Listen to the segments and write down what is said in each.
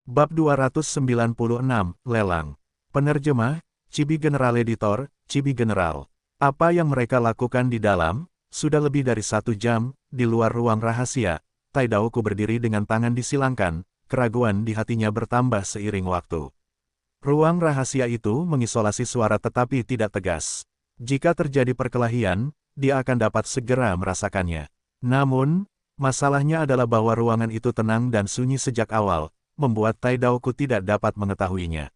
Bab 296, Lelang. Penerjemah, Chibi General Editor, Chibi General. Apa yang mereka lakukan di dalam? Sudah lebih dari 1 jam, di luar ruang rahasia, Tai Daoku berdiri dengan tangan disilangkan, keraguan di hatinya bertambah seiring waktu. Ruang rahasia itu mengisolasi suara tetapi tidak tegas. Jika terjadi perkelahian, dia akan dapat segera merasakannya. Namun, masalahnya adalah bahwa ruangan itu tenang dan sunyi sejak awal, membuat Tai Daoku tidak dapat mengetahuinya.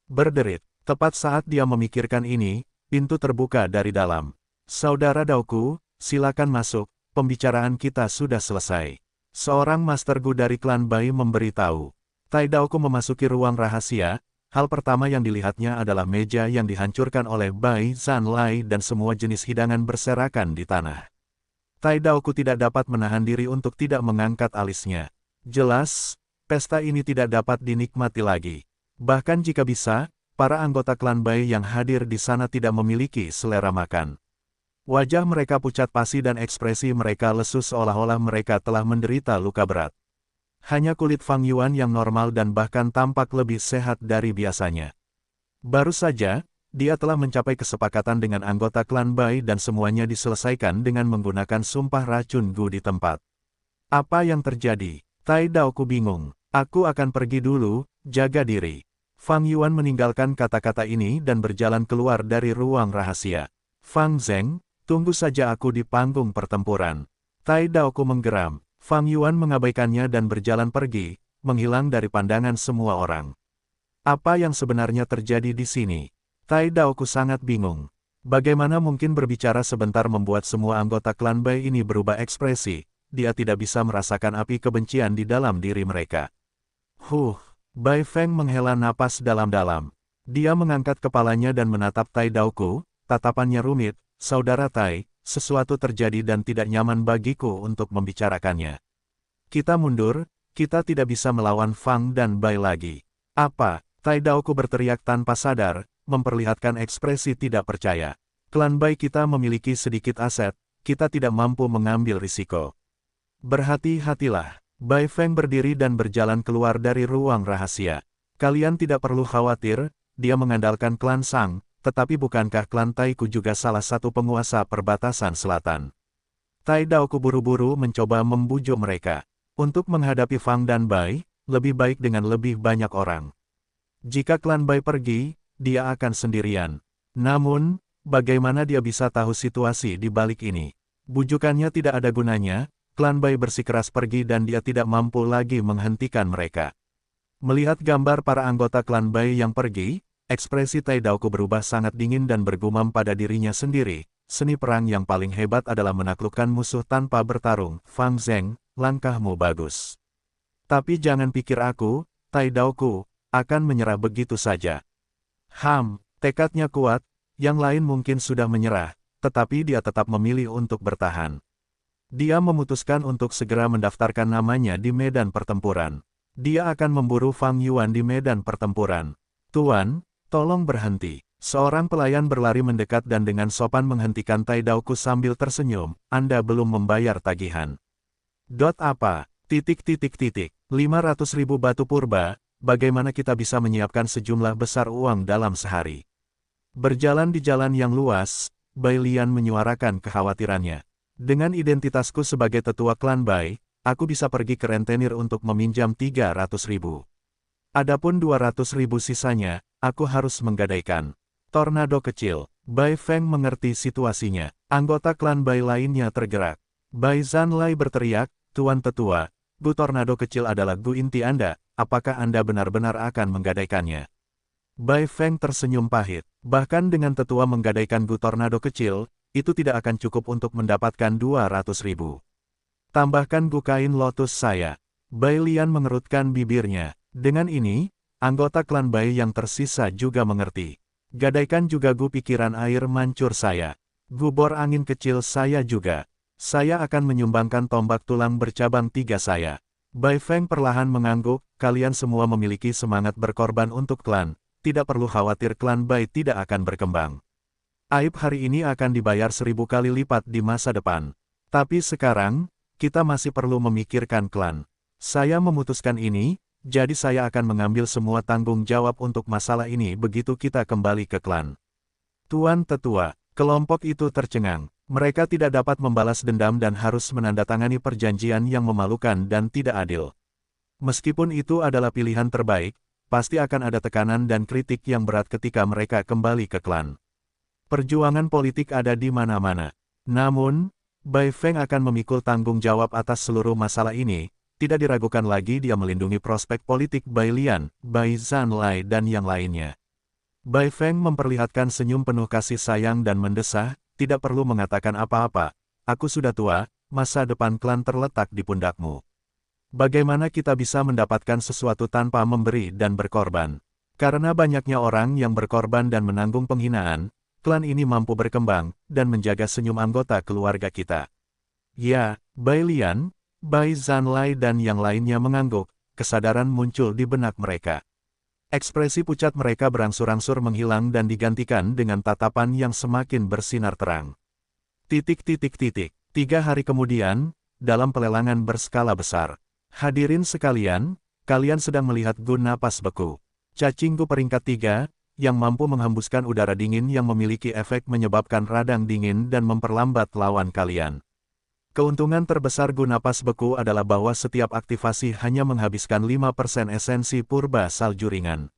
Berderit, tepat saat dia memikirkan ini, pintu terbuka dari dalam. Saudara Daoku, silakan masuk, pembicaraan kita sudah selesai. Seorang Master Gu dari klan Bai memberitahu. Tai Daoku memasuki ruang rahasia, hal pertama yang dilihatnya adalah meja yang dihancurkan oleh Bai Zanlai dan semua jenis hidangan berserakan di tanah. Tai Daoku tidak dapat menahan diri untuk tidak mengangkat alisnya. Jelas, pesta ini tidak dapat dinikmati lagi. Bahkan jika bisa, para anggota klan Bai yang hadir di sana tidak memiliki selera makan. Wajah mereka pucat pasi dan ekspresi mereka lesu seolah-olah mereka telah menderita luka berat. Hanya kulit Fang Yuan yang normal dan bahkan tampak lebih sehat dari biasanya. Baru saja, dia telah mencapai kesepakatan dengan anggota klan Bai dan semuanya diselesaikan dengan menggunakan sumpah racun Gu di tempat. Apa yang terjadi? Tai Daoku bingung. Aku akan pergi dulu, jaga diri. Fang Yuan meninggalkan kata-kata ini dan berjalan keluar dari ruang rahasia. Fang Zeng, tunggu saja aku di panggung pertempuran. Tai Daoku menggeram. Fang Yuan mengabaikannya dan berjalan pergi, menghilang dari pandangan semua orang. Apa yang sebenarnya terjadi di sini? Tai Daoku sangat bingung. Bagaimana mungkin berbicara sebentar membuat semua anggota klan Bai ini berubah ekspresi? Dia tidak bisa merasakan api kebencian di dalam diri mereka. Bai Feng menghela napas dalam-dalam. Dia mengangkat kepalanya dan menatap Tai Daoku, tatapannya rumit. Saudara Tai, sesuatu terjadi dan tidak nyaman bagiku untuk membicarakannya. Kita mundur, kita tidak bisa melawan Fang dan Bai lagi. Apa? Tai Daoku berteriak tanpa sadar, memperlihatkan ekspresi tidak percaya. Klan Bai kita memiliki sedikit aset, kita tidak mampu mengambil risiko. Berhati-hatilah. Bai Feng berdiri dan berjalan keluar dari ruang rahasia. Kalian tidak perlu khawatir, dia mengandalkan klan Sang, tetapi bukankah klan Taiku juga salah satu penguasa perbatasan selatan? Tai Daoku buru-buru mencoba membujuk mereka. Untuk menghadapi Fang dan Bai, lebih baik dengan lebih banyak orang. Jika klan Bai pergi, dia akan sendirian. Namun, bagaimana dia bisa tahu situasi di balik ini? Bujukannya tidak ada gunanya. Klan Bai bersikeras pergi dan dia tidak mampu lagi menghentikan mereka. Melihat gambar para anggota klan Bai yang pergi, ekspresi Tai Daoku berubah sangat dingin dan bergumam pada dirinya sendiri. Seni perang yang paling hebat adalah menaklukkan musuh tanpa bertarung. Fang Zeng, langkahmu bagus. Tapi jangan pikir aku, Tai Daoku, akan menyerah begitu saja. Tekadnya kuat, yang lain mungkin sudah menyerah, tetapi dia tetap memilih untuk bertahan. Dia memutuskan untuk segera mendaftarkan namanya di medan pertempuran. Dia akan memburu Fang Yuan di medan pertempuran. Tuan, tolong berhenti. Seorang pelayan berlari mendekat dan dengan sopan menghentikan Tai Daoku sambil tersenyum. Anda belum membayar tagihan. Apa? 500.000 batu purba, bagaimana kita bisa menyiapkan sejumlah besar uang dalam sehari? Berjalan di jalan yang luas, Bai Lian menyuarakan kekhawatirannya. Dengan identitasku sebagai tetua klan Bai, aku bisa pergi ke rentenir untuk meminjam 300.000. Adapun 200.000 sisanya, aku harus menggadaikan. Tornado kecil. Bai Feng mengerti situasinya. Anggota klan Bai lainnya tergerak. Bai Zanlai berteriak, Tuan Tetua, Gu Tornado kecil adalah Gu inti Anda, apakah Anda benar-benar akan menggadaikannya? Bai Feng tersenyum pahit. Bahkan dengan tetua menggadaikan Gu Tornado kecil, itu tidak akan cukup untuk mendapatkan 200.000. Tambahkan Gu kain lotus saya. Bai Lian mengerutkan bibirnya. Dengan ini, anggota klan Bai yang tersisa juga mengerti. Gadaikan juga Gu pikiran air mancur saya. Gu bor angin kecil saya juga. Saya akan menyumbangkan tombak tulang bercabang 3 saya. Bai Feng perlahan mengangguk, kalian semua memiliki semangat berkorban untuk klan. Tidak perlu khawatir klan Bai tidak akan berkembang. Aib hari ini akan dibayar 1000 kali lipat di masa depan. Tapi sekarang, kita masih perlu memikirkan klan. Saya memutuskan ini, jadi saya akan mengambil semua tanggung jawab untuk masalah ini begitu kita kembali ke klan. Tuan Tetua, kelompok itu tercengang. Mereka tidak dapat membalas dendam dan harus menandatangani perjanjian yang memalukan dan tidak adil. Meskipun itu adalah pilihan terbaik, pasti akan ada tekanan dan kritik yang berat ketika mereka kembali ke klan. Perjuangan politik ada di mana-mana. Namun, Bai Feng akan memikul tanggung jawab atas seluruh masalah ini. Tidak diragukan lagi dia melindungi prospek politik Bai Lian, Bai Zanlai dan yang lainnya. Bai Feng memperlihatkan senyum penuh kasih sayang dan mendesah, tidak perlu mengatakan apa-apa. Aku sudah tua, masa depan klan terletak di pundakmu. Bagaimana kita bisa mendapatkan sesuatu tanpa memberi dan berkorban? Karena banyaknya orang yang berkorban dan menanggung penghinaan, klan ini mampu berkembang dan menjaga senyum anggota keluarga kita. Ya, Bai Lian, Bai Zanlai dan yang lainnya mengangguk, kesadaran muncul di benak mereka. Ekspresi pucat mereka berangsur-angsur menghilang dan digantikan dengan tatapan yang semakin bersinar terang. 3 hari kemudian, dalam pelelangan berskala besar. Hadirin sekalian, kalian sedang melihat Gu Napas Beku. Cacing Gu peringkat 3, yang mampu menghembuskan udara dingin yang memiliki efek menyebabkan radang dingin dan memperlambat lawan kalian. Keuntungan terbesar Gu Napas Beku adalah bahwa setiap aktivasi hanya menghabiskan 5% esensi purba salju ringan.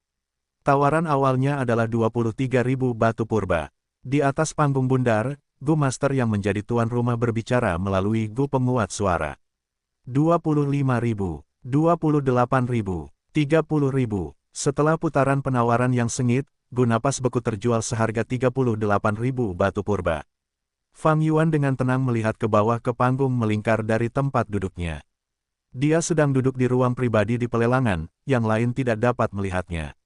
Tawaran awalnya adalah 23.000 batu purba. Di atas panggung bundar, Gu Master yang menjadi tuan rumah berbicara melalui Gu penguat suara. 25.000, 28.000, 30.000. Setelah putaran penawaran yang sengit, Gu Napas Beku terjual seharga 38.000 batu purba. Fang Yuan dengan tenang melihat ke bawah ke panggung melingkar dari tempat duduknya. Dia sedang duduk di ruang pribadi di pelelangan, yang lain tidak dapat melihatnya.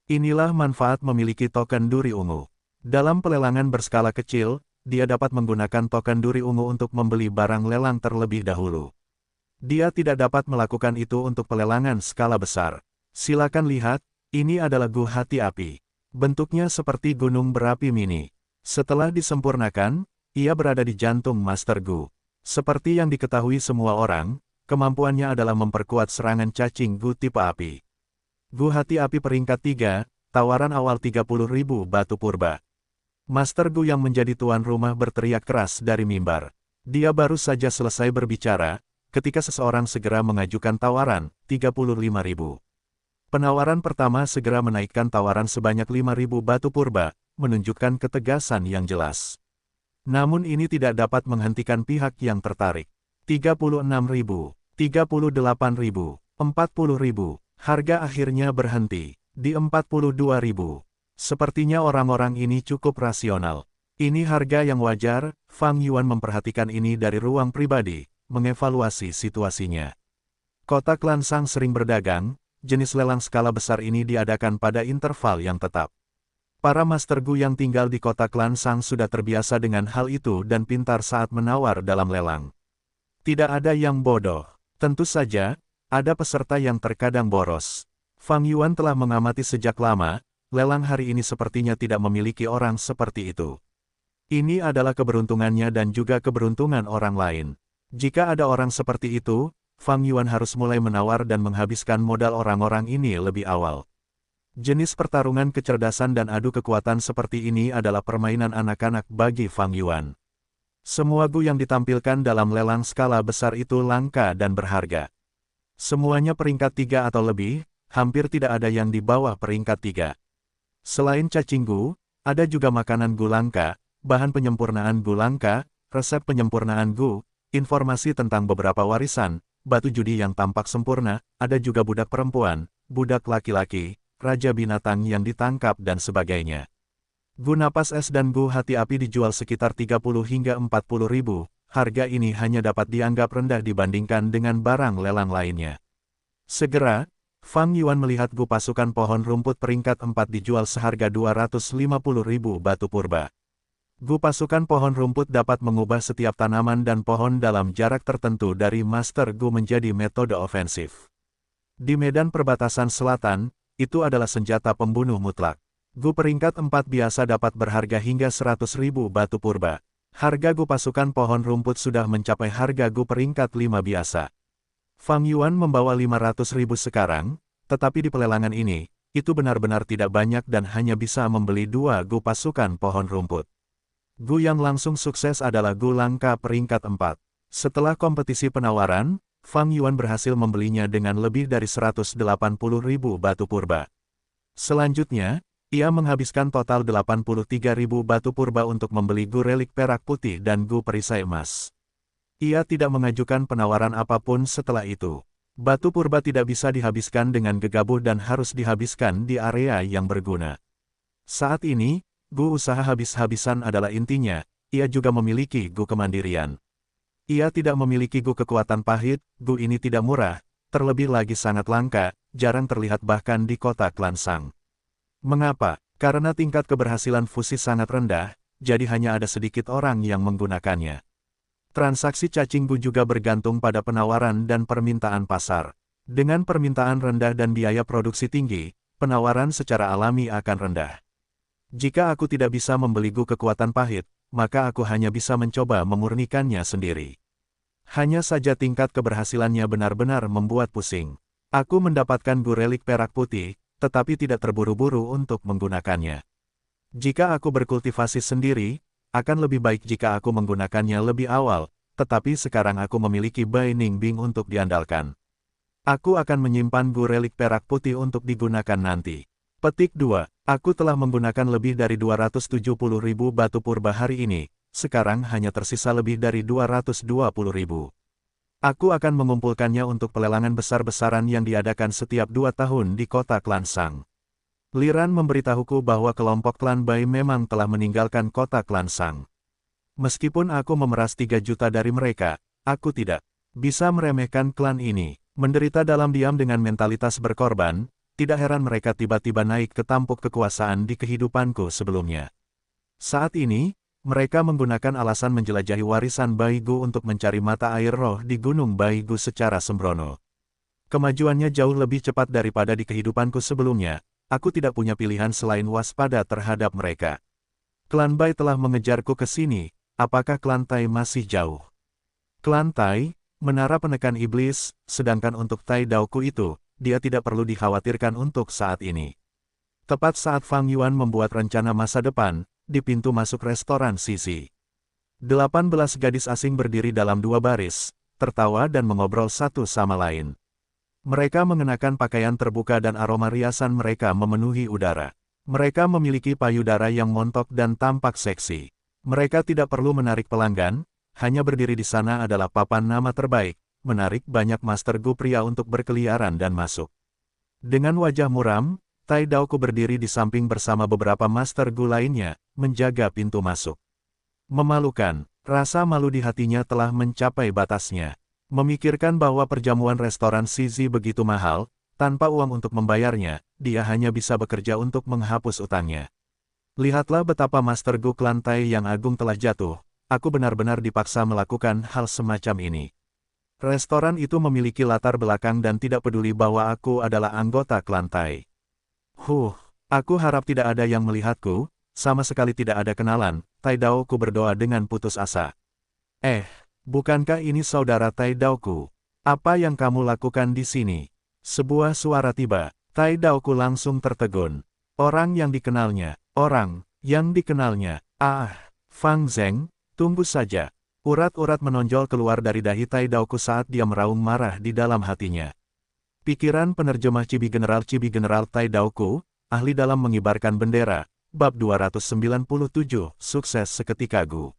Inilah manfaat memiliki token duri ungu. Dalam pelelangan berskala kecil, dia dapat menggunakan token duri ungu untuk membeli barang lelang terlebih dahulu. Dia tidak dapat melakukan itu untuk pelelangan skala besar. Silakan lihat, ini adalah Gu Hati Api. Bentuknya seperti gunung berapi mini. Setelah disempurnakan, ia berada di jantung Master Gu. Seperti yang diketahui semua orang, kemampuannya adalah memperkuat serangan cacing Gu tipe api. Gu Hati Api peringkat 3, tawaran awal 30.000 batu purba. Master Gu yang menjadi tuan rumah berteriak keras dari mimbar. Dia baru saja selesai berbicara, ketika seseorang segera mengajukan tawaran, 35.000. Penawaran pertama segera menaikkan tawaran sebanyak 5.000 batu purba, menunjukkan ketegasan yang jelas. Namun ini tidak dapat menghentikan pihak yang tertarik. 36.000, 38.000, 40.000, harga akhirnya berhenti di 42.000. Sepertinya orang-orang ini cukup rasional. Ini harga yang wajar. Fang Yuan memperhatikan ini dari ruang pribadi, mengevaluasi situasinya. Kota klan Sang sering berdagang, jenis lelang skala besar ini diadakan pada interval yang tetap. Para Master Gu yang tinggal di kota klan Sang sudah terbiasa dengan hal itu dan pintar saat menawar dalam lelang. Tidak ada yang bodoh. Tentu saja, ada peserta yang terkadang boros. Fang Yuan telah mengamati sejak lama, lelang hari ini sepertinya tidak memiliki orang seperti itu. Ini adalah keberuntungannya dan juga keberuntungan orang lain. Jika ada orang seperti itu, Fang Yuan harus mulai menawar dan menghabiskan modal orang-orang ini lebih awal. Jenis pertarungan kecerdasan dan adu kekuatan seperti ini adalah permainan anak-anak bagi Fang Yuan. Semua Gu yang ditampilkan dalam lelang skala besar itu langka dan berharga. Semuanya peringkat 3 atau lebih, hampir tidak ada yang di bawah peringkat 3. Selain cacing Gu, ada juga makanan Gu langka, bahan penyempurnaan Gu langka, resep penyempurnaan Gu, informasi tentang beberapa warisan, batu judi yang tampak sempurna, ada juga budak perempuan, budak laki-laki, raja binatang yang ditangkap dan sebagainya. Gu Napas Es dan Gu Hati Api dijual sekitar 30 hingga 40.000, harga ini hanya dapat dianggap rendah dibandingkan dengan barang lelang lainnya. Segera, Fang Yuan melihat Gu pasukan pohon rumput peringkat 4 dijual seharga 250.000 batu purba. Gu pasukan pohon rumput dapat mengubah setiap tanaman dan pohon dalam jarak tertentu dari Master Gu menjadi metode ofensif. Di medan perbatasan selatan, itu adalah senjata pembunuh mutlak. Gu peringkat 4 biasa dapat berharga hingga 100.000 batu purba. Harga Gu pasukan pohon rumput sudah mencapai harga Gu peringkat 5 biasa. Fang Yuan membawa 500.000 sekarang, Tetapi di pelelangan ini, itu benar-benar tidak banyak dan hanya bisa membeli 2 Gu pasukan pohon rumput. Gu yang langsung sukses adalah Gu langka peringkat 4. Setelah kompetisi penawaran, Fang Yuan berhasil membelinya dengan lebih dari 180.000 batu purba. Selanjutnya, ia menghabiskan total 83.000 batu purba untuk membeli Gu relik perak putih dan Gu perisai emas. Ia tidak mengajukan penawaran apapun setelah itu. Batu purba tidak bisa dihabiskan dengan gegabah dan harus dihabiskan di area yang berguna. Saat ini, Gu usaha habis-habisan adalah intinya, ia juga memiliki Gu kemandirian. Ia tidak memiliki Gu kekuatan pahit, Gu ini tidak murah, terlebih lagi sangat langka, jarang terlihat bahkan di kota Klansang. Mengapa? Karena tingkat keberhasilan fusi sangat rendah, jadi hanya ada sedikit orang yang menggunakannya. Transaksi cacing Gu juga bergantung pada penawaran dan permintaan pasar. Dengan permintaan rendah dan biaya produksi tinggi, penawaran secara alami akan rendah. Jika aku tidak bisa membeli Gu kekuatan pahit, maka aku hanya bisa mencoba memurnikannya sendiri. Hanya saja tingkat keberhasilannya benar-benar membuat pusing. Aku mendapatkan Gu relik perak putih, tetapi tidak terburu-buru untuk menggunakannya. Jika aku berkultivasi sendiri, akan lebih baik jika aku menggunakannya lebih awal, tetapi sekarang aku memiliki Bai Ningbing untuk diandalkan. Aku akan menyimpan Gu relik perak putih untuk digunakan nanti. Petik 2. Aku telah menggunakan lebih dari 270.000 batu purba hari ini, sekarang hanya tersisa lebih dari 220.000. Aku akan mengumpulkannya untuk pelelangan besar-besaran yang diadakan setiap 2 tahun di kota Klansang. Liran memberitahuku bahwa kelompok klan Bai memang telah meninggalkan kota Klansang. Meskipun aku memeras 3 juta dari mereka, aku tidak bisa meremehkan klan ini. Menderita dalam diam dengan mentalitas berkorban, tidak heran mereka tiba-tiba naik ke tampuk kekuasaan di kehidupanku sebelumnya. Saat ini, mereka menggunakan alasan menjelajahi warisan Bai Gu untuk mencari mata air roh di Gunung Bai Gu secara sembrono. Kemajuannya jauh lebih cepat daripada di kehidupanku sebelumnya, aku tidak punya pilihan selain waspada terhadap mereka. Klan Bai telah mengejarku ke sini, apakah klan Tai masih jauh? Klan Tai, menara penekan iblis, sedangkan untuk Tai Daoku itu, dia tidak perlu dikhawatirkan untuk saat ini. Tepat saat Fang Yuan membuat rencana masa depan, di pintu masuk restoran Sisi. 18 gadis asing berdiri dalam 2 baris, tertawa dan mengobrol satu sama lain. Mereka mengenakan pakaian terbuka dan aroma riasan mereka memenuhi udara. Mereka memiliki payudara yang montok dan tampak seksi. Mereka tidak perlu menarik pelanggan, hanya berdiri di sana adalah papan nama terbaik, menarik banyak master Gu pria untuk berkeliaran dan masuk. Dengan wajah muram, Tai Daoku berdiri di samping bersama beberapa master Gu lainnya, menjaga pintu masuk. Memalukan, rasa malu di hatinya telah mencapai batasnya. Memikirkan bahwa perjamuan restoran Sisi begitu mahal, tanpa uang untuk membayarnya, dia hanya bisa bekerja untuk menghapus utangnya. Lihatlah betapa master Gu klan Tai yang agung telah jatuh, aku benar-benar dipaksa melakukan hal semacam ini. Restoran itu memiliki latar belakang dan tidak peduli bahwa aku adalah anggota klan Tai. Aku harap tidak ada yang melihatku, sama sekali tidak ada kenalan, Tai Daoku berdoa dengan putus asa. Bukankah ini saudara Tai Daoku? Apa yang kamu lakukan di sini? Sebuah suara tiba, Tai Daoku langsung tertegun. Orang yang dikenalnya, Fang Zeng, tunggu saja. Urat-urat menonjol keluar dari dahi Tai Daoku saat dia meraung marah di dalam hatinya. Pikiran penerjemah Cibi General Tai Daoku, ahli dalam mengibarkan bendera, bab 297, sukses seketika Gu.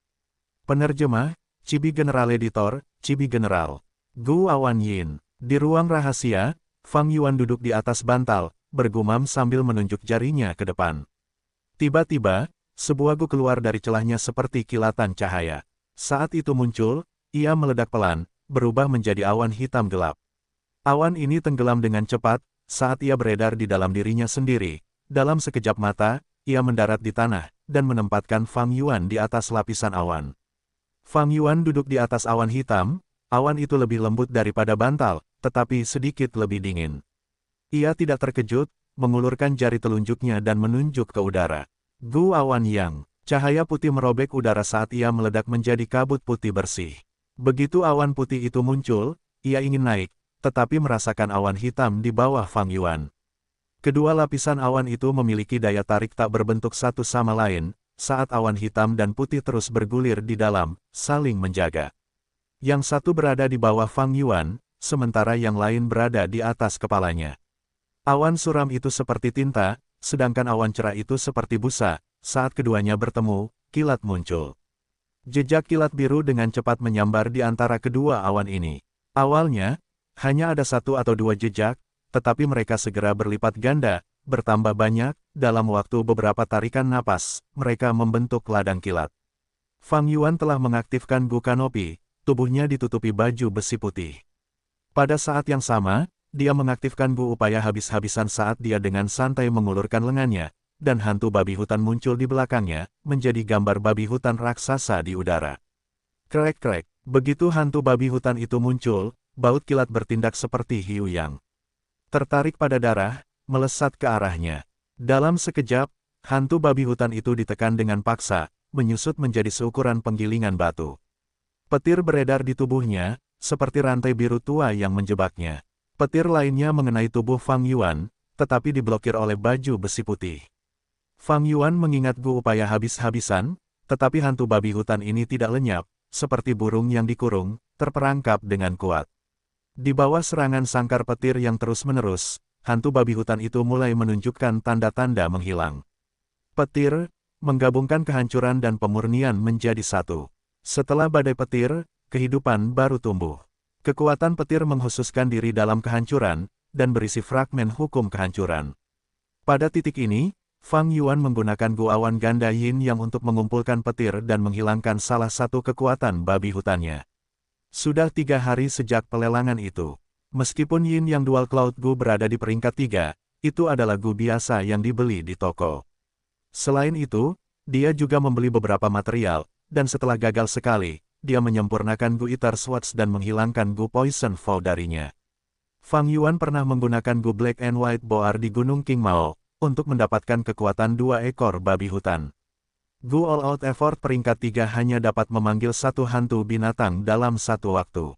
Penerjemah, Cibi General Editor, Cibi General. Gu Awan Yin. Di ruang rahasia, Fang Yuan duduk di atas bantal, bergumam sambil menunjuk jarinya ke depan. Tiba-tiba, sebuah Gu keluar dari celahnya seperti kilatan cahaya. Saat itu muncul, ia meledak pelan, berubah menjadi awan hitam gelap. Awan ini tenggelam dengan cepat, saat ia beredar di dalam dirinya sendiri. Dalam sekejap mata, ia mendarat di tanah, dan menempatkan Fang Yuan di atas lapisan awan. Fang Yuan duduk di atas awan hitam, awan itu lebih lembut daripada bantal, tetapi sedikit lebih dingin. Ia tidak terkejut, mengulurkan jari telunjuknya dan menunjuk ke udara. Gu Awan Yang. Cahaya putih merobek udara saat ia meledak menjadi kabut putih bersih. Begitu awan putih itu muncul, ia ingin naik, tetapi merasakan awan hitam di bawah Fang Yuan. Kedua lapisan awan itu memiliki daya tarik tak berbentuk satu sama lain, saat awan hitam dan putih terus bergulir di dalam, saling menjaga. Yang satu berada di bawah Fang Yuan, sementara yang lain berada di atas kepalanya. Awan suram itu seperti tinta, sedangkan awan cerah itu seperti busa. Saat keduanya bertemu, kilat muncul. Jejak kilat biru dengan cepat menyambar di antara kedua awan ini. Awalnya, hanya ada satu atau dua jejak, tetapi mereka segera berlipat ganda, bertambah banyak, dalam waktu beberapa tarikan napas, mereka membentuk ladang kilat. Fang Yuan telah mengaktifkan Gu Kanopi, tubuhnya ditutupi baju besi putih. Pada saat yang sama, dia mengaktifkan Gu Upaya habis-habisan saat dia dengan santai mengulurkan lengannya, dan hantu babi hutan muncul di belakangnya, menjadi gambar babi hutan raksasa di udara. Krek-krek, begitu hantu babi hutan itu muncul, baut kilat bertindak seperti hiu yang tertarik pada darah, melesat ke arahnya. Dalam sekejap, hantu babi hutan itu ditekan dengan paksa, menyusut menjadi seukuran penggilingan batu. Petir beredar di tubuhnya, seperti rantai biru tua yang menjebaknya. Petir lainnya mengenai tubuh Fang Yuan, tetapi diblokir oleh baju besi putih. Fang Yuan mengingat Gu Upaya habis-habisan, tetapi hantu babi hutan ini tidak lenyap, seperti burung yang dikurung, terperangkap dengan kuat. Di bawah serangan sangkar petir yang terus-menerus, hantu babi hutan itu mulai menunjukkan tanda-tanda menghilang. Petir, menggabungkan kehancuran dan pemurnian menjadi satu. Setelah badai petir, kehidupan baru tumbuh. Kekuatan petir menghususkan diri dalam kehancuran, dan berisi fragmen hukum kehancuran. Pada titik ini, Fang Yuan menggunakan Gu Awan Ganda Yin yang untuk mengumpulkan petir dan menghilangkan salah satu kekuatan babi hutannya. Sudah 3 hari sejak pelelangan itu. Meskipun Yin yang Dual Cloud Gu berada di peringkat 3, itu adalah Gu biasa yang dibeli di toko. Selain itu, dia juga membeli beberapa material, dan setelah gagal sekali, dia menyempurnakan Gu Ether Swords dan menghilangkan Gu Poison Vow darinya. Fang Yuan pernah menggunakan Gu Black and White Boar di Gunung King Mao, untuk mendapatkan kekuatan 2 ekor babi hutan. Gu All Out Effort peringkat 3 hanya dapat memanggil satu hantu binatang dalam satu waktu.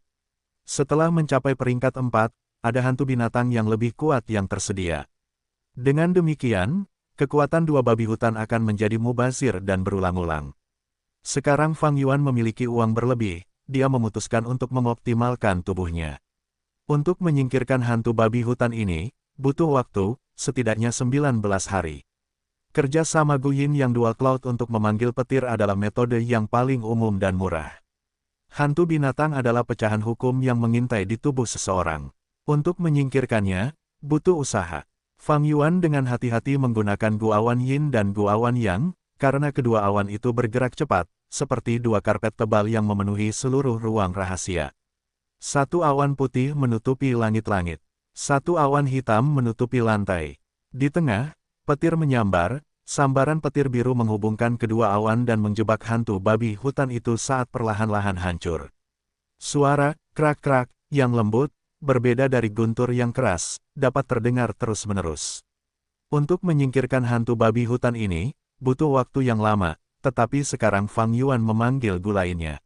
Setelah mencapai peringkat 4, ada hantu binatang yang lebih kuat yang tersedia. Dengan demikian, kekuatan 2 babi hutan akan menjadi mubazir dan berulang-ulang. Sekarang Fang Yuan memiliki uang berlebih, dia memutuskan untuk mengoptimalkan tubuhnya. Untuk menyingkirkan hantu babi hutan ini, butuh waktu, setidaknya 19 hari. Kerja sama Gu Yin yang Dual Cloud untuk memanggil petir adalah metode yang paling umum dan murah. Hantu binatang adalah pecahan hukum yang mengintai di tubuh seseorang. Untuk menyingkirkannya, butuh usaha. Fang Yuan dengan hati-hati menggunakan Gu Awan Yin dan Gu Awan Yang, karena kedua awan itu bergerak cepat, seperti 2 karpet tebal yang memenuhi seluruh ruang rahasia. Satu awan putih menutupi langit-langit. Satu awan hitam menutupi lantai. Di tengah, petir menyambar, sambaran petir biru menghubungkan kedua awan dan menjebak hantu babi hutan itu saat perlahan-lahan hancur. Suara, krak-krak, yang lembut, berbeda dari guntur yang keras, dapat terdengar terus-menerus. Untuk menyingkirkan hantu babi hutan ini, butuh waktu yang lama, tetapi sekarang Fang Yuan memanggil Gu lainnya.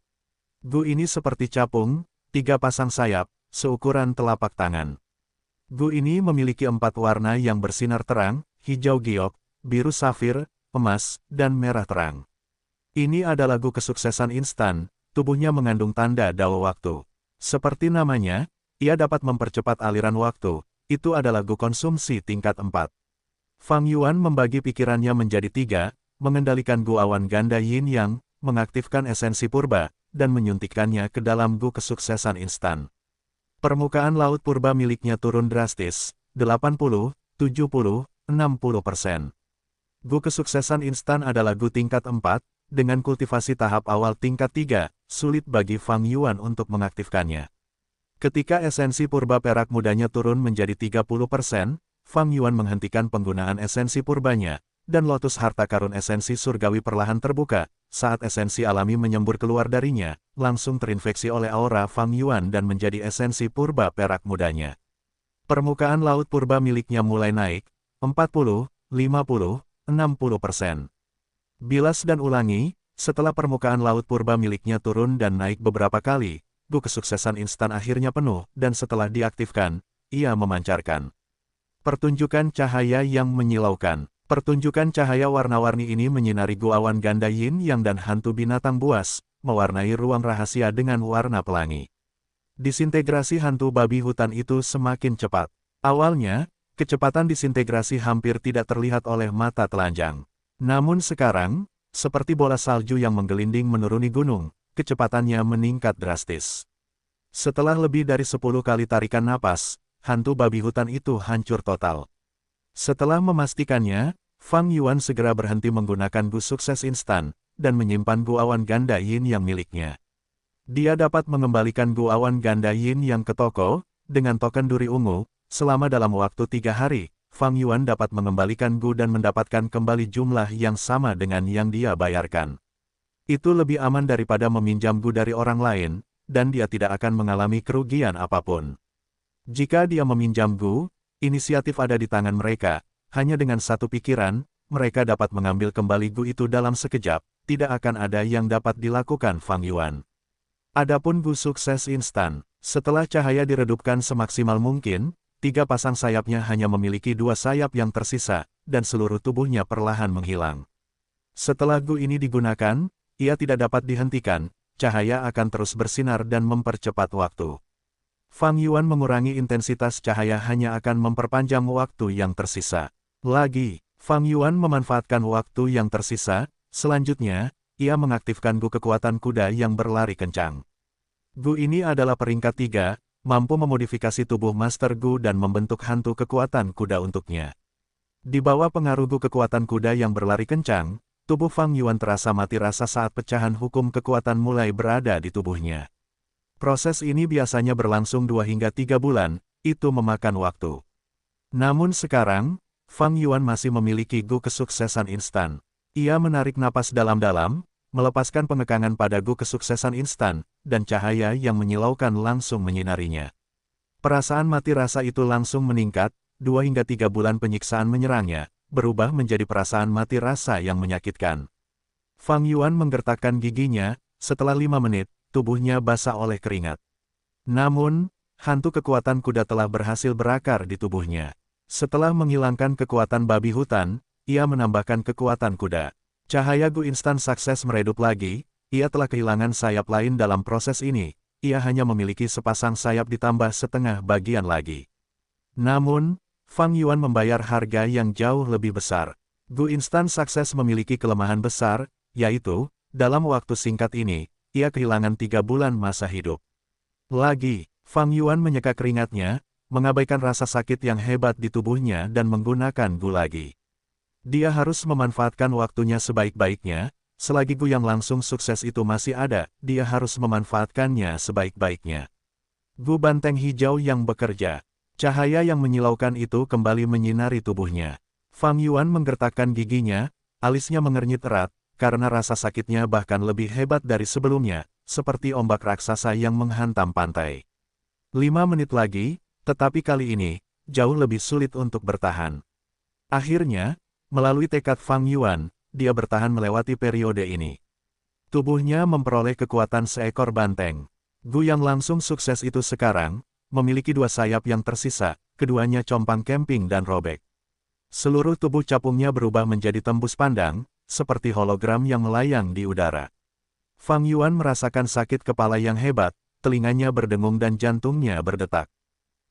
Gu ini seperti capung, 3 pasang sayap, seukuran telapak tangan. Gu ini memiliki 4 warna yang bersinar terang, hijau giok, biru safir, emas, dan merah terang. Ini adalah Gu kesuksesan instan, tubuhnya mengandung tanda dao waktu. Seperti namanya, ia dapat mempercepat aliran waktu, itu adalah Gu konsumsi tingkat 4. Fang Yuan membagi pikirannya menjadi 3, mengendalikan Gu Awan Ganda Yin Yang, mengaktifkan esensi purba, dan menyuntikkannya ke dalam Gu kesuksesan instan. Permukaan laut purba miliknya turun drastis, 80, 70, 60%. Gu kesuksesan instan adalah Gu tingkat 4, dengan kultivasi tahap awal tingkat 3, sulit bagi Fang Yuan untuk mengaktifkannya. Ketika esensi purba perak mudanya turun menjadi 30%, Fang Yuan menghentikan penggunaan esensi purbanya, dan lotus harta karun esensi surgawi perlahan terbuka. Saat esensi alami menyembur keluar darinya, langsung terinfeksi oleh aura Fang Yuan dan menjadi esensi purba perak mudanya. Permukaan laut purba miliknya mulai naik, 40, 50, 60%. Bilas dan ulangi, setelah permukaan laut purba miliknya turun dan naik beberapa kali, Gu kesuksesan instan akhirnya penuh, dan setelah diaktifkan, ia memancarkan pertunjukan cahaya yang menyilaukan. Pertunjukan cahaya warna-warni ini menyinari Gu awan ganda yin yang dan hantu binatang buas, mewarnai ruang rahasia dengan warna pelangi. Disintegrasi hantu babi hutan itu semakin cepat. Awalnya, kecepatan disintegrasi hampir tidak terlihat oleh mata telanjang. Namun sekarang, seperti bola salju yang menggelinding menuruni gunung, kecepatannya meningkat drastis. Setelah lebih dari 10 kali tarikan napas, hantu babi hutan itu hancur total. Setelah memastikannya, Fang Yuan segera berhenti menggunakan Gu sukses instan, dan menyimpan Gu awan ganda yin yang miliknya. Dia dapat mengembalikan Gu awan ganda yin yang ke toko, dengan token duri ungu, selama dalam waktu 3 hari, Fang Yuan dapat mengembalikan Gu dan mendapatkan kembali jumlah yang sama dengan yang dia bayarkan. Itu lebih aman daripada meminjam Gu dari orang lain, dan dia tidak akan mengalami kerugian apapun. Jika dia meminjam Gu, inisiatif ada di tangan mereka, hanya dengan satu pikiran, mereka dapat mengambil kembali Gu itu dalam sekejap, tidak akan ada yang dapat dilakukan Fang Yuan. Adapun Gu sukses instan, setelah cahaya diredupkan semaksimal mungkin, 3 pasang sayapnya hanya memiliki 2 sayap yang tersisa, dan seluruh tubuhnya perlahan menghilang. Setelah Gu ini digunakan, ia tidak dapat dihentikan, cahaya akan terus bersinar dan mempercepat waktu. Fang Yuan mengurangi intensitas cahaya hanya akan memperpanjang waktu yang tersisa. Lagi, Fang Yuan memanfaatkan waktu yang tersisa, selanjutnya, ia mengaktifkan Gu kekuatan kuda yang berlari kencang. Gu ini adalah peringkat 3, mampu memodifikasi tubuh Master Gu dan membentuk hantu kekuatan kuda untuknya. Di bawah pengaruh Gu kekuatan kuda yang berlari kencang, tubuh Fang Yuan terasa mati rasa saat pecahan hukum kekuatan mulai berada di tubuhnya. Proses ini biasanya berlangsung 2 hingga 3 bulan, itu memakan waktu. Namun sekarang, Fang Yuan masih memiliki Gu kesuksesan instan. Ia menarik napas dalam-dalam, melepaskan pengekangan pada Gu kesuksesan instan, dan cahaya yang menyilaukan langsung menyinarinya. Perasaan mati rasa itu langsung meningkat, 2 hingga 3 bulan penyiksaan menyerangnya, berubah menjadi perasaan mati rasa yang menyakitkan. Fang Yuan menggertakkan giginya, setelah 5 menit, tubuhnya basah oleh keringat. Namun, hantu kekuatan kuda telah berhasil berakar di tubuhnya. Setelah menghilangkan kekuatan babi hutan, ia menambahkan kekuatan kuda. Cahaya Gu instan sukses meredup lagi, ia telah kehilangan sayap lain dalam proses ini, ia hanya memiliki sepasang sayap ditambah setengah bagian lagi. Namun, Fang Yuan membayar harga yang jauh lebih besar. Gu instan sukses memiliki kelemahan besar, yaitu, dalam waktu singkat ini, ia kehilangan 3 bulan masa hidup. Lagi, Fang Yuan menyeka keringatnya, mengabaikan rasa sakit yang hebat di tubuhnya dan menggunakan Gu lagi. Dia harus memanfaatkan waktunya sebaik-baiknya, selagi Gu yang langsung sukses itu masih ada, dia harus memanfaatkannya sebaik-baiknya. Gu banteng hijau yang bekerja. Cahaya yang menyilaukan itu kembali menyinari tubuhnya. Fang Yuan menggertakkan giginya, alisnya mengernyit erat, karena rasa sakitnya bahkan lebih hebat dari sebelumnya, seperti ombak raksasa yang menghantam pantai. 5 menit lagi, tetapi kali ini, jauh lebih sulit untuk bertahan. Akhirnya, melalui tekad Fang Yuan, dia bertahan melewati periode ini. Tubuhnya memperoleh kekuatan seekor banteng. Gu yang langsung sukses itu sekarang, memiliki 2 sayap yang tersisa, keduanya compang camping dan robek. Seluruh tubuh capungnya berubah menjadi tembus pandang, seperti hologram yang melayang di udara. Fang Yuan merasakan sakit kepala yang hebat, telinganya berdengung dan jantungnya berdetak.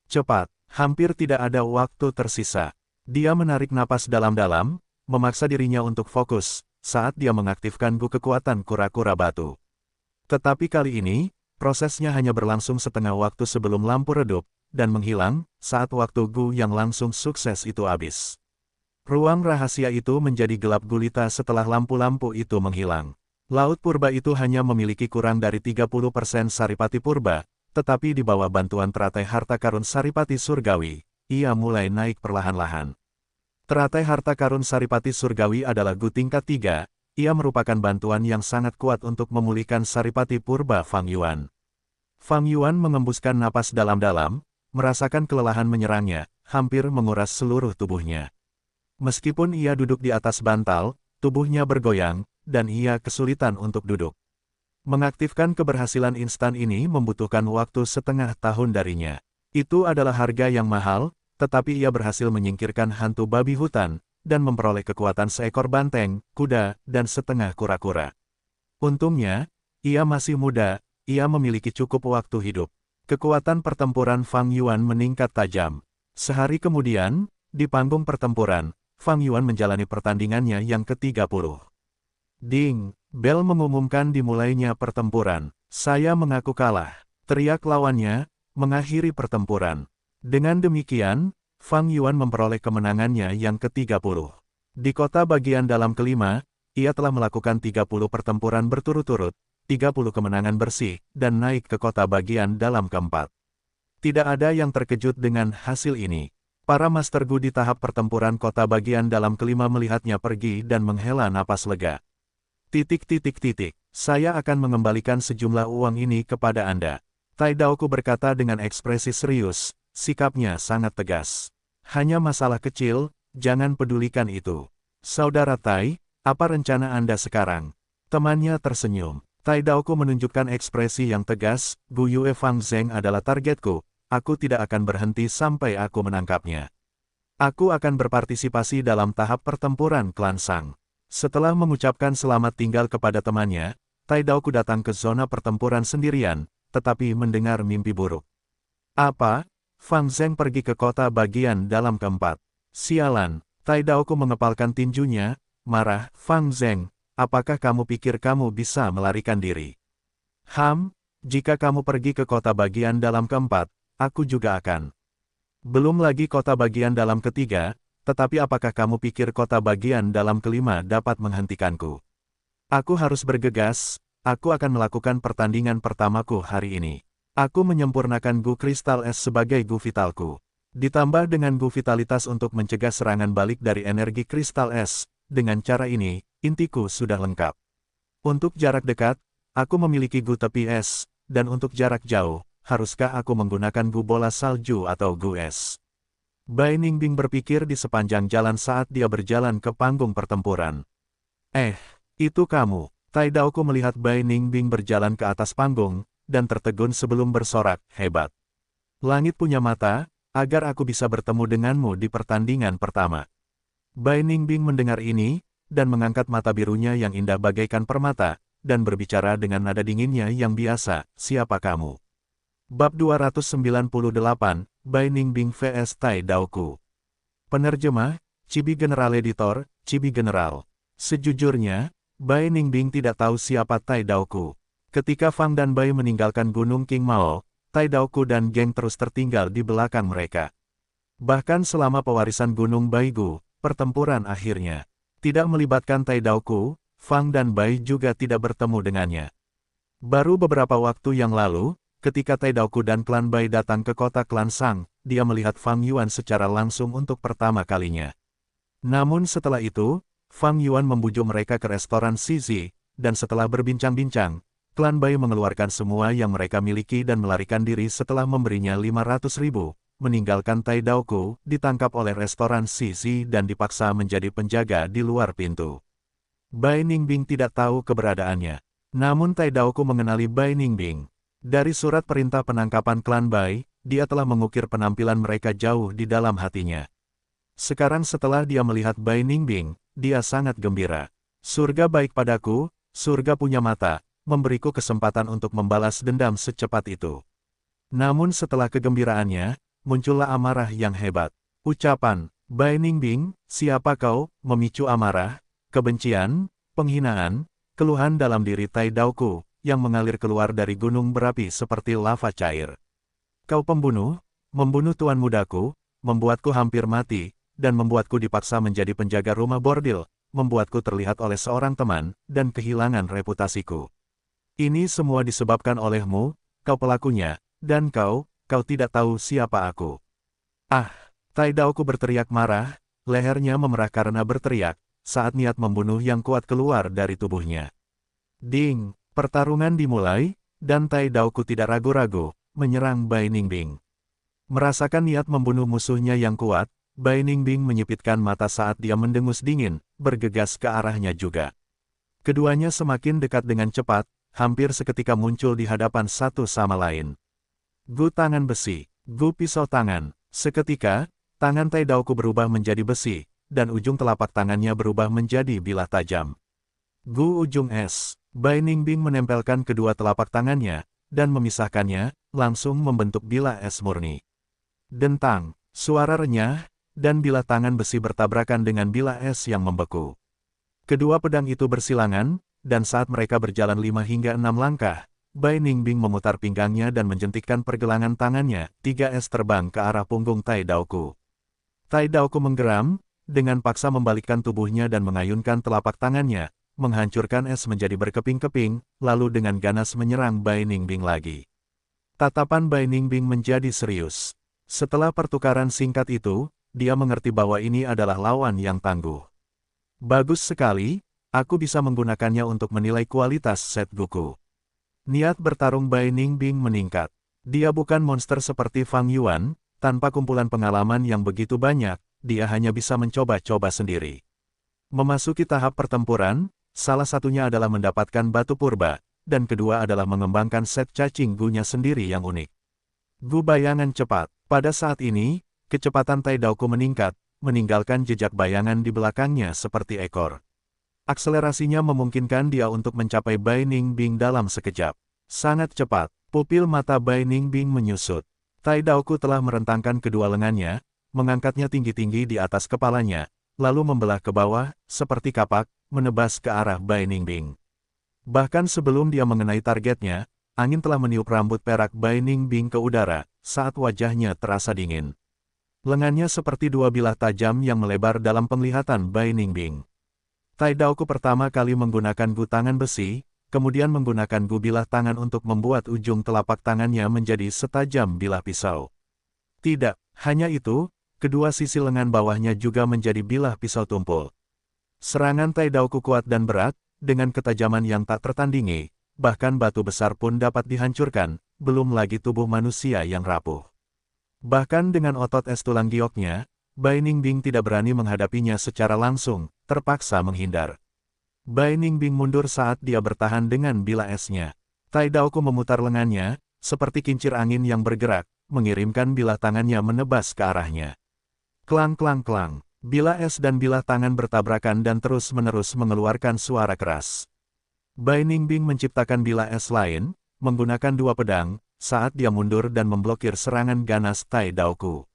Cepat, hampir tidak ada waktu tersisa. Dia menarik napas dalam-dalam, memaksa dirinya untuk fokus, saat dia mengaktifkan Gu kekuatan kura-kura batu. Tetapi kali ini, prosesnya hanya berlangsung setengah waktu sebelum lampu redup, dan menghilang, saat waktu Gu yang langsung sukses itu habis. Ruang rahasia itu menjadi gelap gulita setelah lampu-lampu itu menghilang. Laut purba itu hanya memiliki kurang dari 30% saripati purba, tetapi di bawah bantuan teratai harta karun saripati surgawi, ia mulai naik perlahan-lahan. Teratai harta karun saripati surgawi adalah Gu tingkat 3, ia merupakan bantuan yang sangat kuat untuk memulihkan saripati purba Fang Yuan. Fang Yuan mengembuskan napas dalam-dalam, merasakan kelelahan menyerangnya, hampir menguras seluruh tubuhnya. Meskipun ia duduk di atas bantal, tubuhnya bergoyang, dan ia kesulitan untuk duduk. Mengaktifkan keberhasilan instan ini membutuhkan waktu setengah tahun darinya. Itu adalah harga yang mahal, tetapi ia berhasil menyingkirkan hantu babi hutan, dan memperoleh kekuatan seekor banteng, kuda, dan setengah kura-kura. Untungnya, ia masih muda, ia memiliki cukup waktu hidup. Kekuatan pertempuran Fang Yuan meningkat tajam. Sehari kemudian, di panggung pertempuran, Fang Yuan menjalani pertandingannya yang ke-30. Ding, bel mengumumkan dimulainya pertempuran. Saya mengaku kalah. Teriak lawannya, mengakhiri pertempuran. Dengan demikian, Fang Yuan memperoleh kemenangannya yang ke-30. Di kota bagian dalam kelima, ia telah melakukan 30 pertempuran berturut-turut, 30 kemenangan bersih, dan naik ke kota bagian dalam keempat. Tidak ada yang terkejut dengan hasil ini. Para Master Gu di tahap pertempuran kota bagian dalam kelima melihatnya pergi dan menghela napas lega. Saya akan mengembalikan sejumlah uang ini kepada Anda. Tai Daoku berkata dengan ekspresi serius, sikapnya sangat tegas. Hanya masalah kecil, jangan pedulikan itu. Saudara Tai, apa rencana Anda sekarang? Temannya tersenyum. Tai Daoku menunjukkan ekspresi yang tegas, Gu Yue Fang Zeng adalah targetku, aku tidak akan berhenti sampai aku menangkapnya. Aku akan berpartisipasi dalam tahap pertempuran klan Sang. Setelah mengucapkan selamat tinggal kepada temannya, Tai Daoku datang ke zona pertempuran sendirian, tetapi mendengar mimpi buruk. Apa? Fang Zeng pergi ke kota bagian dalam keempat. Sialan, Tai Daoku mengepalkan tinjunya, marah, Fang Zeng, apakah kamu pikir kamu bisa melarikan diri? Jika kamu pergi ke kota bagian dalam keempat, aku juga akan. Belum lagi kota bagian dalam ketiga, tetapi apakah kamu pikir kota bagian dalam kelima dapat menghentikanku? Aku harus bergegas, aku akan melakukan pertandingan pertamaku hari ini. Aku menyempurnakan Gu Kristal Es sebagai Gu Vitalku. Ditambah dengan Gu Vitalitas untuk mencegah serangan balik dari energi Kristal Es, dengan cara ini, intiku sudah lengkap. Untuk jarak dekat, aku memiliki Gu Tepi Es, dan untuk jarak jauh, haruskah aku menggunakan Gu Bola Salju atau Gu Es? Bai Ningbing berpikir di sepanjang jalan saat dia berjalan ke panggung pertempuran. Itu kamu. Tai Daoku melihat Bai Ningbing berjalan ke atas panggung, dan tertegun sebelum bersorak, hebat. Langit punya mata, agar aku bisa bertemu denganmu di pertandingan pertama. Bai Ningbing mendengar ini, dan mengangkat mata birunya yang indah bagaikan permata, dan berbicara dengan nada dinginnya yang biasa, siapa kamu? Bab 298, Bai Ningbing vs Tai Daoku. Penerjemah, Chibi General Editor, Chibi General. Sejujurnya, Bai Ningbing tidak tahu siapa Tai Daoku. Ketika Fang dan Bai meninggalkan Gunung King Mao, Tai Daoku dan geng terus tertinggal di belakang mereka. Bahkan selama pewarisan Gunung Baigu, pertempuran akhirnya tidak melibatkan Tai Daoku, Fang dan Bai juga tidak bertemu dengannya. Baru beberapa waktu yang lalu, ketika Tai Daoku dan klan Bai datang ke kota klan Sang, dia melihat Fang Yuan secara langsung untuk pertama kalinya. Namun setelah itu, Fang Yuan membujuk mereka ke restoran Shizi, dan setelah berbincang-bincang, klan Bai mengeluarkan semua yang mereka miliki dan melarikan diri setelah memberinya 500.000, meninggalkan Tai Daoku, ditangkap oleh restoran Shizi dan dipaksa menjadi penjaga di luar pintu. Bai Ningbing tidak tahu keberadaannya. Namun Tai Daoku mengenali Bai Ningbing. Dari surat perintah penangkapan klan Bai, dia telah mengukir penampilan mereka jauh di dalam hatinya. Sekarang setelah dia melihat Bai Ningbing, dia sangat gembira. Surga baik padaku, surga punya mata, memberiku kesempatan untuk membalas dendam secepat itu. Namun setelah kegembiraannya, muncullah amarah yang hebat. Ucapan, Bai Ningbing, siapa kau, memicu amarah, kebencian, penghinaan, keluhan dalam diri Tai Daoku, yang mengalir keluar dari gunung berapi seperti lava cair. Kau pembunuh, membunuh tuan mudaku, membuatku hampir mati, dan membuatku dipaksa menjadi penjaga rumah bordil, membuatku terlihat oleh seorang teman, dan kehilangan reputasiku. Ini semua disebabkan olehmu, kau pelakunya, dan kau tidak tahu siapa aku. Tai Daoku berteriak marah, lehernya memerah karena berteriak, saat niat membunuh yang kuat keluar dari tubuhnya. Ding! Pertarungan dimulai, dan Tai Daoku tidak ragu-ragu, menyerang Bai Ningbing. Merasakan niat membunuh musuhnya yang kuat, Bai Ningbing menyipitkan mata saat dia mendengus dingin, bergegas ke arahnya juga. Keduanya semakin dekat dengan cepat, hampir seketika muncul di hadapan satu sama lain. Gu tangan besi, Gu pisau tangan. Seketika, tangan Tai Daoku berubah menjadi besi, dan ujung telapak tangannya berubah menjadi bilah tajam. Gu ujung es. Bai Ningbing menempelkan kedua telapak tangannya, dan memisahkannya, langsung membentuk bilah es murni. Dentang, suara renyah, dan bilah tangan besi bertabrakan dengan bilah es yang membeku. Kedua pedang itu bersilangan, dan saat mereka berjalan 5 hingga 6 langkah, Bai Ningbing memutar pinggangnya dan menjentikkan pergelangan tangannya, 3 es terbang ke arah punggung Tai Daoku. Tai Daoku menggeram, dengan paksa membalikkan tubuhnya dan mengayunkan telapak tangannya, menghancurkan es menjadi berkeping-keping, lalu dengan ganas menyerang Bai Ningbing lagi. Tatapan Bai Ningbing menjadi serius. Setelah pertukaran singkat itu, dia mengerti bahwa ini adalah lawan yang tangguh. Bagus sekali, aku bisa menggunakannya untuk menilai kualitas set Guku. Niat bertarung Bai Ningbing meningkat. Dia bukan monster seperti Fang Yuan, tanpa kumpulan pengalaman yang begitu banyak, dia hanya bisa mencoba-coba sendiri. Memasuki tahap pertempuran, salah satunya adalah mendapatkan batu purba, dan kedua adalah mengembangkan set cacing Gu-nya sendiri yang unik. Gu bayangan cepat. Pada saat ini, kecepatan Tai Daoku meningkat, meninggalkan jejak bayangan di belakangnya seperti ekor. Akselerasinya memungkinkan dia untuk mencapai Bai Ningbing dalam sekejap. Sangat cepat, pupil mata Bai Ningbing menyusut. Tai Daoku telah merentangkan kedua lengannya, mengangkatnya tinggi-tinggi di atas kepalanya, lalu membelah ke bawah, seperti kapak, menebas ke arah Bai Ningbing. Bahkan sebelum dia mengenai targetnya, angin telah meniup rambut perak Bai Ningbing ke udara, saat wajahnya terasa dingin. Lengannya seperti dua bilah tajam yang melebar dalam penglihatan Bai Ningbing. Tai Daoku pertama kali menggunakan Gu tangan besi, kemudian menggunakan Gu bilah tangan untuk membuat ujung telapak tangannya menjadi setajam bilah pisau. Tidak, hanya itu, kedua sisi lengan bawahnya juga menjadi bilah pisau tumpul. Serangan Tai Daoku kuat dan berat, dengan ketajaman yang tak tertandingi. Bahkan batu besar pun dapat dihancurkan, belum lagi tubuh manusia yang rapuh. Bahkan dengan otot es tulang gioknya, Bai Ningbing tidak berani menghadapinya secara langsung, terpaksa menghindar. Bai Ningbing mundur saat dia bertahan dengan bilah esnya. Tai Daoku memutar lengannya, seperti kincir angin yang bergerak, mengirimkan bilah tangannya menebas ke arahnya. Klang-klang-klang, bilah es dan bilah tangan bertabrakan dan terus-menerus mengeluarkan suara keras. Bai Ningbing menciptakan bilah es lain, menggunakan dua pedang, saat dia mundur dan memblokir serangan ganas Tai Daoku.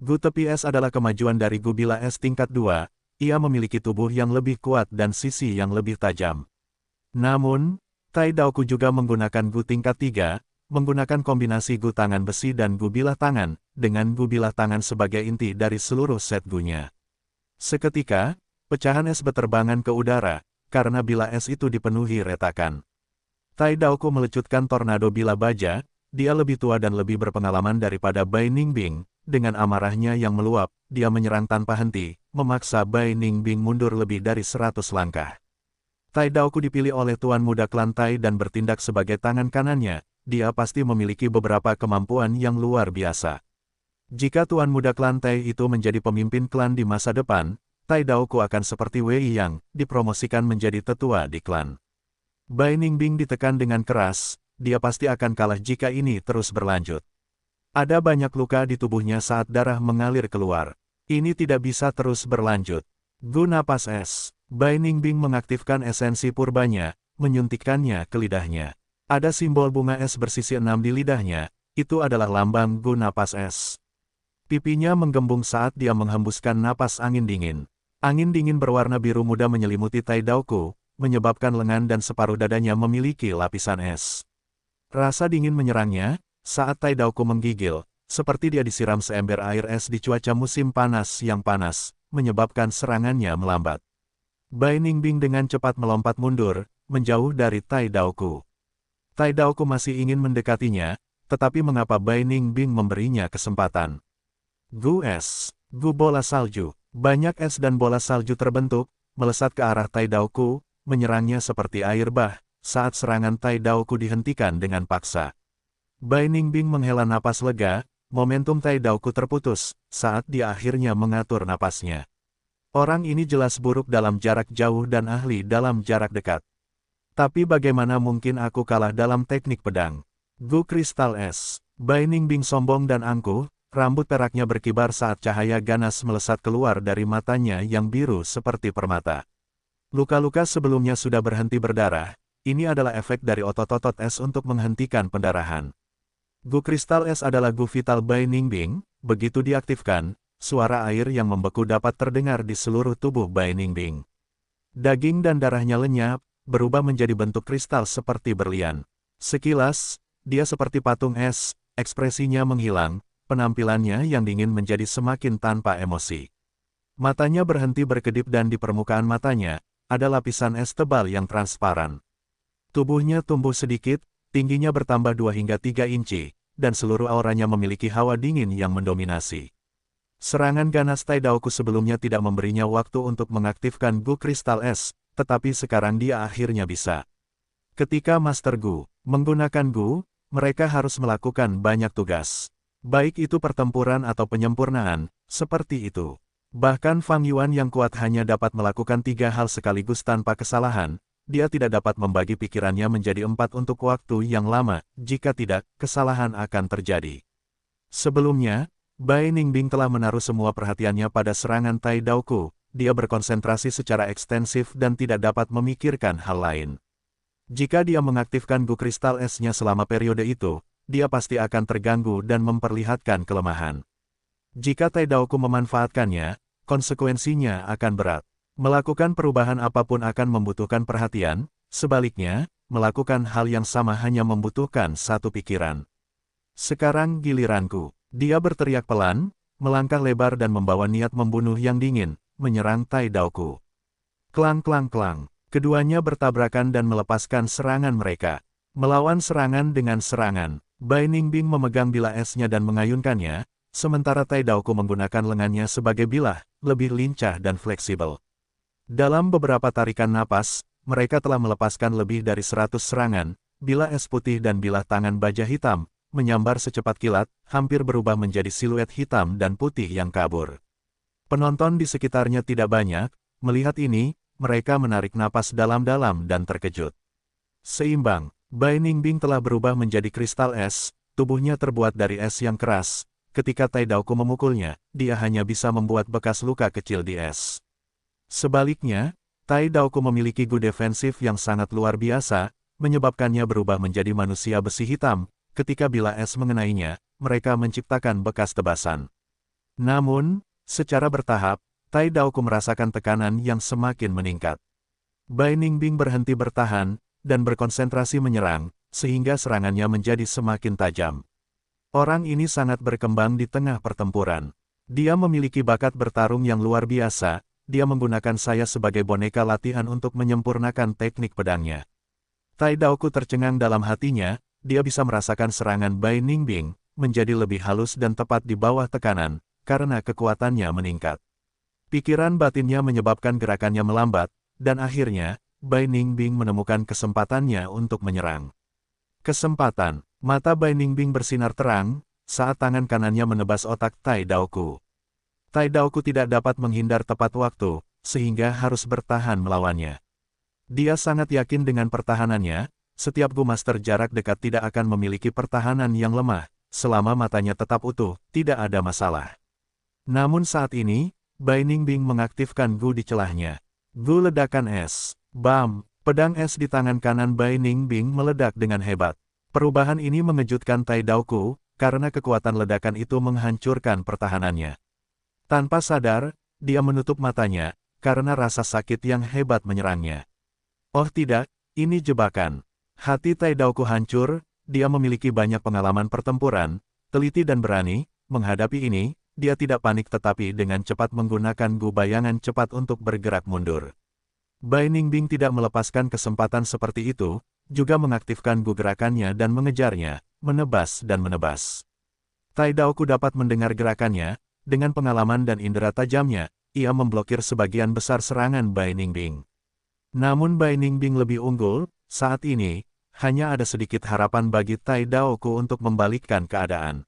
Gu tepi es adalah kemajuan dari Gu bilah es tingkat 2, ia memiliki tubuh yang lebih kuat dan sisi yang lebih tajam. Namun, Tai Daoku juga menggunakan Gu tingkat 3, menggunakan kombinasi Gu tangan besi dan Gu bilah tangan, dengan Gu bilah tangan sebagai inti dari seluruh set Gu-nya. Seketika, pecahan es berterbangan ke udara, karena bilah es itu dipenuhi retakan. Tai Daoku melecutkan tornado bilah baja, dia lebih tua dan lebih berpengalaman daripada Bai Ningbing, dengan amarahnya yang meluap, dia menyerang tanpa henti, memaksa Bai Ningbing mundur lebih dari 100 langkah. Tai Daoku dipilih oleh Tuan Muda Klan Tai dan bertindak sebagai tangan kanannya, dia pasti memiliki beberapa kemampuan yang luar biasa. Jika Tuan Muda Klan Tai itu menjadi pemimpin klan di masa depan, Tai Daoku akan seperti Wei Yang, dipromosikan menjadi tetua di klan. Bai Ningbing ditekan dengan keras, dia pasti akan kalah jika ini terus berlanjut. Ada banyak luka di tubuhnya saat darah mengalir keluar. Ini tidak bisa terus berlanjut. Gu napas es. Bai Ningbing mengaktifkan esensi purbanya, menyuntikkannya ke lidahnya. Ada simbol bunga es bersisi 6 di lidahnya, itu adalah lambang Gu napas es. Pipinya menggembung saat dia menghembuskan napas angin dingin. Angin dingin berwarna biru muda menyelimuti Tai Daoku, menyebabkan lengan dan separuh dadanya memiliki lapisan es. Rasa dingin menyerangnya, saat Tai Daoku menggigil, seperti dia disiram seember air es di cuaca musim panas yang panas, menyebabkan serangannya melambat. Bai Ningbing dengan cepat melompat mundur, menjauh dari Tai Daoku. Tai Daoku masih ingin mendekatinya, tetapi mengapa Bai Ningbing memberinya kesempatan? Gu es, Gu bola salju. Banyak es dan bola salju terbentuk, melesat ke arah Tai Daoku, menyerangnya seperti air bah, saat serangan Tai Daoku dihentikan dengan paksa. Bai Ningbing menghela napas lega, momentum Tai Daoku terputus, saat dia akhirnya mengatur napasnya. Orang ini jelas buruk dalam jarak jauh dan ahli dalam jarak dekat. Tapi bagaimana mungkin aku kalah dalam teknik pedang? Gu Kristal Es. Bai Ningbing sombong dan angkuh, rambut peraknya berkibar saat cahaya ganas melesat keluar dari matanya yang biru seperti permata. Luka-luka sebelumnya sudah berhenti berdarah, ini adalah efek dari otot-otot es untuk menghentikan pendarahan. Gu Kristal Es adalah gu vital Bai Ningbing, begitu diaktifkan, suara air yang membeku dapat terdengar di seluruh tubuh Bai Ningbing. Daging dan darahnya lenyap, berubah menjadi bentuk kristal seperti berlian. Sekilas, dia seperti patung es, ekspresinya menghilang, penampilannya yang dingin menjadi semakin tanpa emosi. Matanya berhenti berkedip dan di permukaan matanya, ada lapisan es tebal yang transparan. Tubuhnya tumbuh sedikit, tingginya bertambah 2 hingga 3 inci, dan seluruh auranya memiliki hawa dingin yang mendominasi. Serangan ganas Tai Daoku sebelumnya tidak memberinya waktu untuk mengaktifkan Gu Kristal Es, tetapi sekarang dia akhirnya bisa. Ketika Master Gu menggunakan Gu, mereka harus melakukan banyak tugas. Baik itu pertempuran atau penyempurnaan, seperti itu. Bahkan Fang Yuan yang kuat hanya dapat melakukan 3 hal sekaligus tanpa kesalahan, dia tidak dapat membagi pikirannya menjadi 4 untuk waktu yang lama, jika tidak, kesalahan akan terjadi. Sebelumnya, Bai Ningbing telah menaruh semua perhatiannya pada serangan Tai Daoku, dia berkonsentrasi secara ekstensif dan tidak dapat memikirkan hal lain. Jika dia mengaktifkan Gu Kristal Es-nya selama periode itu, dia pasti akan terganggu dan memperlihatkan kelemahan. Jika Tai Daoku memanfaatkannya, konsekuensinya akan berat. Melakukan perubahan apapun akan membutuhkan perhatian, sebaliknya, melakukan hal yang sama hanya membutuhkan satu pikiran. Sekarang giliranku. Dia berteriak pelan, melangkah lebar dan membawa niat membunuh yang dingin, menyerang Tai Daoku. Klang klang klang, keduanya bertabrakan dan melepaskan serangan mereka. Melawan serangan dengan serangan, Bai Ningbing memegang bilah esnya dan mengayunkannya, sementara Tai Daoku menggunakan lengannya sebagai bilah, lebih lincah dan fleksibel. Dalam beberapa tarikan napas, mereka telah melepaskan lebih dari 100 serangan, bilah es putih dan bilah tangan baja hitam, menyambar secepat kilat, hampir berubah menjadi siluet hitam dan putih yang kabur. Penonton di sekitarnya tidak banyak, melihat ini, mereka menarik napas dalam-dalam dan terkejut. Seimbang, Bai Ningbing telah berubah menjadi kristal es, tubuhnya terbuat dari es yang keras, ketika Tai Daoku memukulnya, dia hanya bisa membuat bekas luka kecil di es. Sebaliknya, Tai Daoku memiliki gu defensif yang sangat luar biasa, menyebabkannya berubah menjadi manusia besi hitam. Ketika bilah es mengenainya, mereka menciptakan bekas tebasan. Namun, secara bertahap, Tai Daoku merasakan tekanan yang semakin meningkat. Bai Ningbing berhenti bertahan, dan berkonsentrasi menyerang, sehingga serangannya menjadi semakin tajam. Orang ini sangat berkembang di tengah pertempuran. Dia memiliki bakat bertarung yang luar biasa, dia menggunakan saya sebagai boneka latihan untuk menyempurnakan teknik pedangnya. Tai Daoku tercengang dalam hatinya, dia bisa merasakan serangan Bai Ningbing, menjadi lebih halus dan tepat di bawah tekanan, karena kekuatannya meningkat. Pikiran batinnya menyebabkan gerakannya melambat, dan akhirnya, Bai Ningbing menemukan kesempatannya untuk menyerang. Kesempatan, mata Bai Ningbing bersinar terang, saat tangan kanannya menebas otak Tai Daoku. Tai Daoku tidak dapat menghindar tepat waktu, sehingga harus bertahan melawannya. Dia sangat yakin dengan pertahanannya. Setiap Gu Master jarak dekat tidak akan memiliki pertahanan yang lemah, selama matanya tetap utuh, tidak ada masalah. Namun saat ini, Bai Ningbing mengaktifkan Gu di celahnya. Gu ledakan es. Bam! Pedang es di tangan kanan Bai Ningbing meledak dengan hebat. Perubahan ini mengejutkan Tai Daoku, karena kekuatan ledakan itu menghancurkan pertahanannya. Tanpa sadar, dia menutup matanya, karena rasa sakit yang hebat menyerangnya. Oh tidak, ini jebakan. Hati Tai Daoku hancur, dia memiliki banyak pengalaman pertempuran, teliti dan berani, menghadapi ini, dia tidak panik tetapi dengan cepat menggunakan Gu bayangan cepat untuk bergerak mundur. Bai Ningbing tidak melepaskan kesempatan seperti itu, juga mengaktifkan Gu gerakannya dan mengejarnya, menebas dan menebas. Tai Daoku dapat mendengar gerakannya, dengan pengalaman dan indera tajamnya, ia memblokir sebagian besar serangan Bai Ningbing. Namun Bai Ningbing lebih unggul, saat ini, hanya ada sedikit harapan bagi Tai Daoku untuk membalikkan keadaan.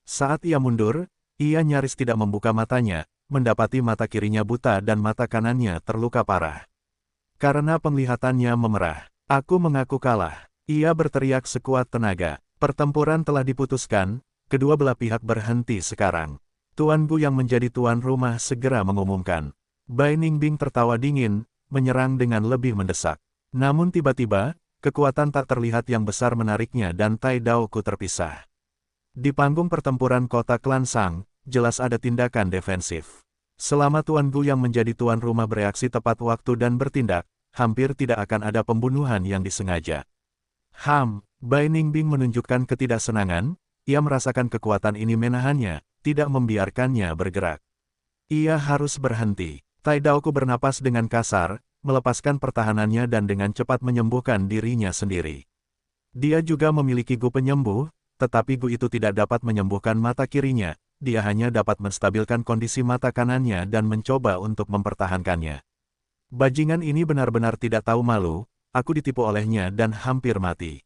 Saat ia mundur, ia nyaris tidak membuka matanya, mendapati mata kirinya buta dan mata kanannya terluka parah. Karena penglihatannya memerah, Aku mengaku kalah. Ia berteriak sekuat tenaga. Pertempuran telah diputuskan, kedua belah pihak berhenti sekarang. Tuan Gu yang menjadi tuan rumah segera mengumumkan. Bai Ningbing tertawa dingin, menyerang dengan lebih mendesak. Namun tiba-tiba, kekuatan tak terlihat yang besar menariknya dan Tai Daoku terpisah. Di panggung pertempuran kota Klan Sang, jelas ada tindakan defensif. Selama Tuan Gu yang menjadi tuan rumah bereaksi tepat waktu dan bertindak, hampir tidak akan ada pembunuhan yang disengaja. Bai Ningbing menunjukkan ketidaksenangan, ia merasakan kekuatan ini menahannya, tidak membiarkannya bergerak. Ia harus berhenti. Tai Daoku bernapas dengan kasar, melepaskan pertahanannya dan dengan cepat menyembuhkan dirinya sendiri. Dia juga memiliki Gu penyembuh, tetapi Gu itu tidak dapat menyembuhkan mata kirinya, dia hanya dapat menstabilkan kondisi mata kanannya dan mencoba untuk mempertahankannya. Bajingan ini benar-benar tidak tahu malu, aku ditipu olehnya dan hampir mati.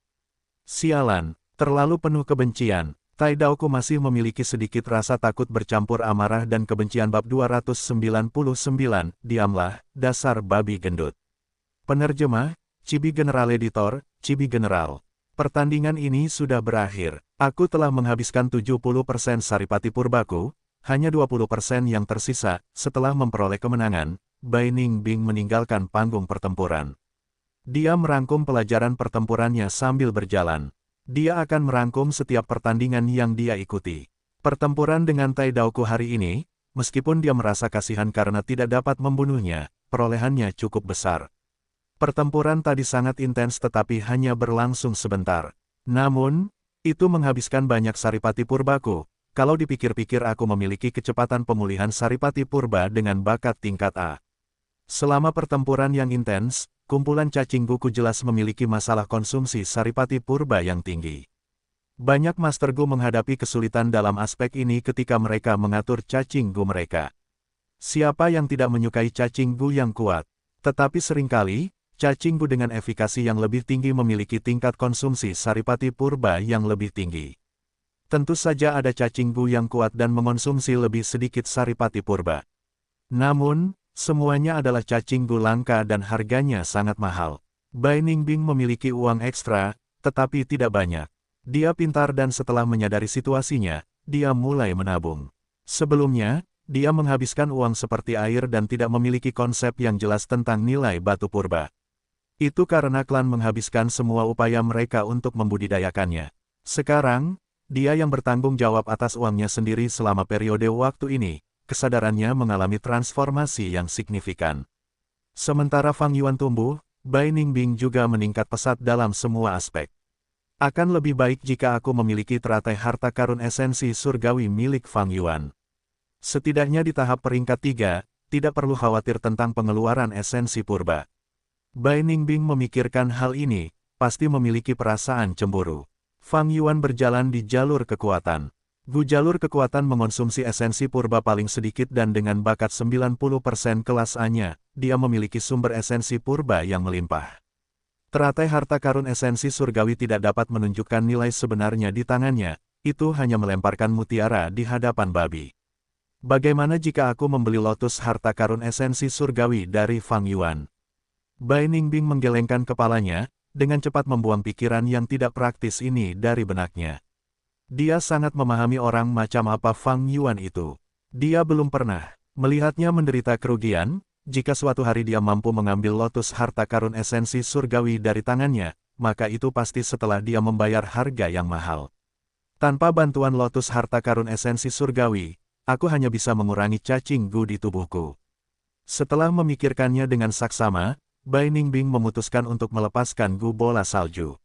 Sialan, terlalu penuh kebencian. Tai Daoku masih memiliki sedikit rasa takut bercampur amarah dan kebencian bab 299, diamlah, dasar babi gendut. Penerjemah, Chibi General Editor, Chibi General. Pertandingan ini sudah berakhir. Aku telah menghabiskan 70% saripati purbaku, hanya 20% yang tersisa. Setelah memperoleh kemenangan, Bai Ningbing meninggalkan panggung pertempuran. Dia merangkum pelajaran pertempurannya sambil berjalan. Dia akan merangkum setiap pertandingan yang dia ikuti. Pertempuran dengan Tai Daoku hari ini, meskipun dia merasa kasihan karena tidak dapat membunuhnya, perolehannya cukup besar. Pertempuran tadi sangat intens tetapi hanya berlangsung sebentar. Namun, itu menghabiskan banyak saripati purbaku. Kalau dipikir-pikir aku memiliki kecepatan pemulihan saripati purba dengan bakat tingkat A. Selama pertempuran yang intens, kumpulan cacing Guku jelas memiliki masalah konsumsi saripati purba yang tinggi. Banyak Master Gu menghadapi kesulitan dalam aspek ini ketika mereka mengatur cacing Gu mereka. Siapa yang tidak menyukai cacing Gu yang kuat? Tetapi seringkali, cacing Gu dengan efikasi yang lebih tinggi memiliki tingkat konsumsi saripati purba yang lebih tinggi. Tentu saja ada cacing Gu yang kuat dan mengonsumsi lebih sedikit saripati purba. Namun, semuanya adalah cacing Gu langka dan harganya sangat mahal. Bai Ningbing memiliki uang ekstra, tetapi tidak banyak. Dia pintar dan setelah menyadari situasinya, dia mulai menabung. Sebelumnya, dia menghabiskan uang seperti air dan tidak memiliki konsep yang jelas tentang nilai batu purba. Itu karena klan menghabiskan semua upaya mereka untuk membudidayakannya. Sekarang, dia yang bertanggung jawab atas uangnya sendiri selama periode waktu ini. Kesadarannya mengalami transformasi yang signifikan. Sementara Fang Yuan tumbuh, Bai Ningbing juga meningkat pesat dalam semua aspek. Akan lebih baik jika aku memiliki teratai harta karun esensi surgawi milik Fang Yuan. Setidaknya di tahap peringkat 3, tidak perlu khawatir tentang pengeluaran esensi purba. Bai Ningbing memikirkan hal ini, pasti memiliki perasaan cemburu. Fang Yuan berjalan di jalur kekuatan. Gu jalur kekuatan mengonsumsi esensi purba paling sedikit dan dengan bakat 90% kelas A-nya, dia memiliki sumber esensi purba yang melimpah. Teratai harta karun esensi surgawi tidak dapat menunjukkan nilai sebenarnya di tangannya, itu hanya melemparkan mutiara di hadapan babi. Bagaimana jika aku membeli lotus harta karun esensi surgawi dari Fang Yuan? Bai Ningbing menggelengkan kepalanya, dengan cepat membuang pikiran yang tidak praktis ini dari benaknya. Dia sangat memahami orang macam apa Fang Yuan itu. Dia belum pernah melihatnya menderita kerugian. Jika suatu hari dia mampu mengambil lotus harta karun esensi surgawi dari tangannya, maka itu pasti setelah dia membayar harga yang mahal. Tanpa bantuan lotus harta karun esensi surgawi, aku hanya bisa mengurangi cacing Gu di tubuhku. Setelah memikirkannya dengan saksama, Bai Ningbing memutuskan untuk melepaskan Gu bola salju.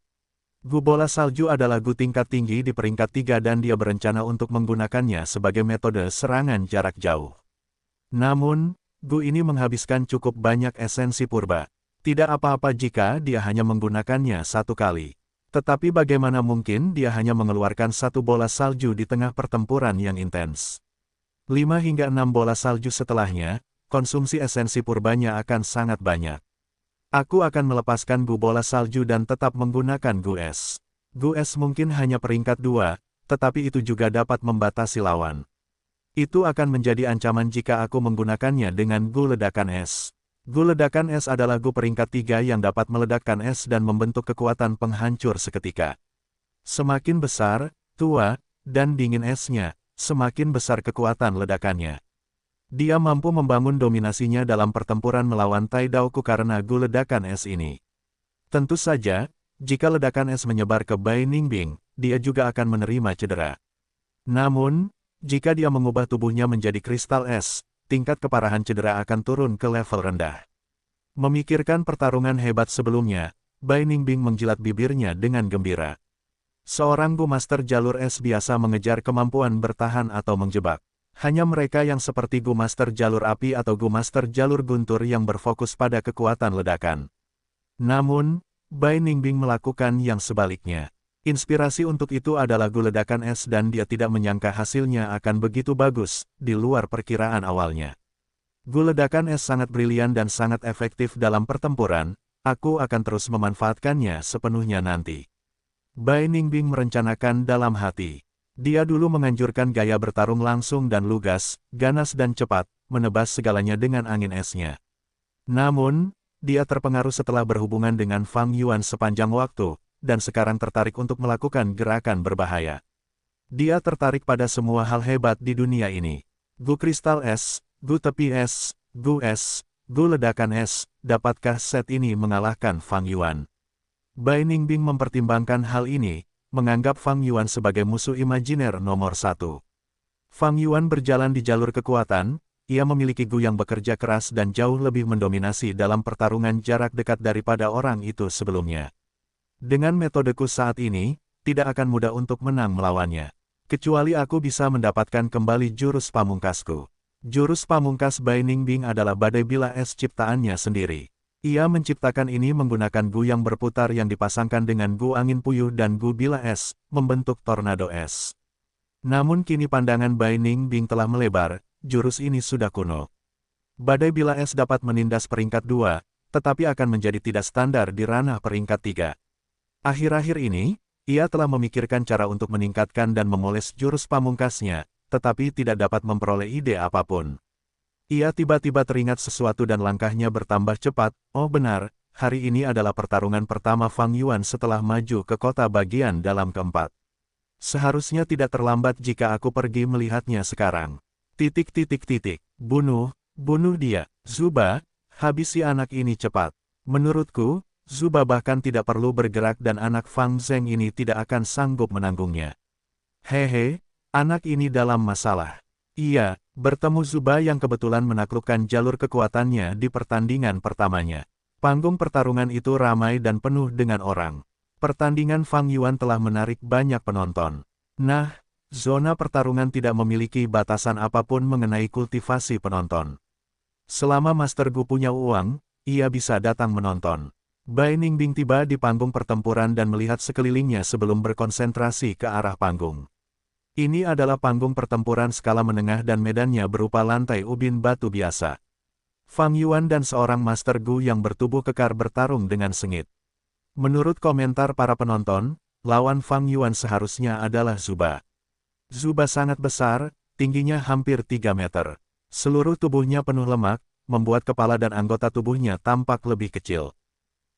Gu bola salju adalah Gu tingkat tinggi di peringkat 3 dan dia berencana untuk menggunakannya sebagai metode serangan jarak jauh. Namun, Gu ini menghabiskan cukup banyak esensi purba. Tidak apa-apa jika dia hanya menggunakannya satu kali. Tetapi bagaimana mungkin dia hanya mengeluarkan satu bola salju di tengah pertempuran yang intens? 5 hingga 6 bola salju setelahnya, konsumsi esensi purbanya akan sangat banyak. Aku akan melepaskan Gu bola salju dan tetap menggunakan Gu es. Gu es mungkin hanya peringkat 2, tetapi itu juga dapat membatasi lawan. Itu akan menjadi ancaman jika aku menggunakannya dengan Gu ledakan es. Gu ledakan es adalah gu peringkat 3 yang dapat meledakkan es dan membentuk kekuatan penghancur seketika. Semakin besar, tua, dan dingin esnya, semakin besar kekuatan ledakannya. Dia mampu membangun dominasinya dalam pertempuran melawan Tai Daoku karena gu ledakan es ini. Tentu saja, jika ledakan es menyebar ke Bai Ningbing, dia juga akan menerima cedera. Namun, jika dia mengubah tubuhnya menjadi kristal es, tingkat keparahan cedera akan turun ke level rendah. Memikirkan pertarungan hebat sebelumnya, Bai Ningbing menjilat bibirnya dengan gembira. Seorang Gu Master jalur es biasa mengejar kemampuan bertahan atau menjebak. Hanya mereka yang seperti Gu Master jalur api atau Gu Master jalur guntur yang berfokus pada kekuatan ledakan. Namun, Bai Ningbing melakukan yang sebaliknya. Inspirasi untuk itu adalah gu ledakan es dan dia tidak menyangka hasilnya akan begitu bagus, di luar perkiraan awalnya. Gu ledakan es sangat brilian dan sangat efektif dalam pertempuran, aku akan terus memanfaatkannya sepenuhnya nanti. Bai Ningbing merencanakan dalam hati. Dia dulu menganjurkan gaya bertarung langsung dan lugas, ganas dan cepat, menebas segalanya dengan angin esnya. Namun, dia terpengaruh setelah berhubungan dengan Fang Yuan sepanjang waktu, dan sekarang tertarik untuk melakukan gerakan berbahaya. Dia tertarik pada semua hal hebat di dunia ini. Gu kristal es, gu tepi es, gu ledakan es, dapatkah set ini mengalahkan Fang Yuan? Bai Ningbing mempertimbangkan hal ini, menganggap Fang Yuan sebagai musuh imajiner nomor 1. Fang Yuan berjalan di jalur kekuatan, ia memiliki gu yang bekerja keras dan jauh lebih mendominasi dalam pertarungan jarak dekat daripada orang itu sebelumnya. Dengan metodeku saat ini, tidak akan mudah untuk menang melawannya. Kecuali aku bisa mendapatkan kembali jurus pamungkasku. Jurus pamungkas Bai Ningbing adalah badai bila es ciptaannya sendiri. Ia menciptakan ini menggunakan gu yang berputar yang dipasangkan dengan gu angin puyuh dan gu bila es, membentuk tornado es. Namun kini pandangan Bai Ningbing telah melebar, jurus ini sudah kuno. Badai bila es dapat menindas peringkat 2, tetapi akan menjadi tidak standar di ranah peringkat 3. Akhir-akhir ini, ia telah memikirkan cara untuk meningkatkan dan memoles jurus pamungkasnya, tetapi tidak dapat memperoleh ide apapun. Ia tiba-tiba teringat sesuatu dan langkahnya bertambah cepat. Oh benar, hari ini adalah pertarungan pertama Fang Yuan setelah maju ke kota bagian dalam keempat. Seharusnya tidak terlambat jika aku pergi melihatnya sekarang. Bunuh dia. Zuba, habisi anak ini cepat. Menurutku, Zuba bahkan tidak perlu bergerak dan anak Fang Zheng ini tidak akan sanggup menanggungnya. Hehe, anak ini dalam masalah. Iya, bertemu Zuba yang kebetulan menaklukkan jalur kekuatannya di pertandingan pertamanya. Panggung pertarungan itu ramai dan penuh dengan orang. Pertandingan Fang Yuan telah menarik banyak penonton. Nah, zona pertarungan tidak memiliki batasan apapun mengenai kultivasi penonton. Selama Master Gu punya uang, ia bisa datang menonton. Bai Ningbing tiba di panggung pertempuran dan melihat sekelilingnya sebelum berkonsentrasi ke arah panggung. Ini adalah panggung pertempuran skala menengah dan medannya berupa lantai ubin batu biasa. Fang Yuan dan seorang Master Gu yang bertubuh kekar bertarung dengan sengit. Menurut komentar para penonton, lawan Fang Yuan seharusnya adalah Zuba. Zuba sangat besar, tingginya hampir 3 meter. Seluruh tubuhnya penuh lemak, membuat kepala dan anggota tubuhnya tampak lebih kecil.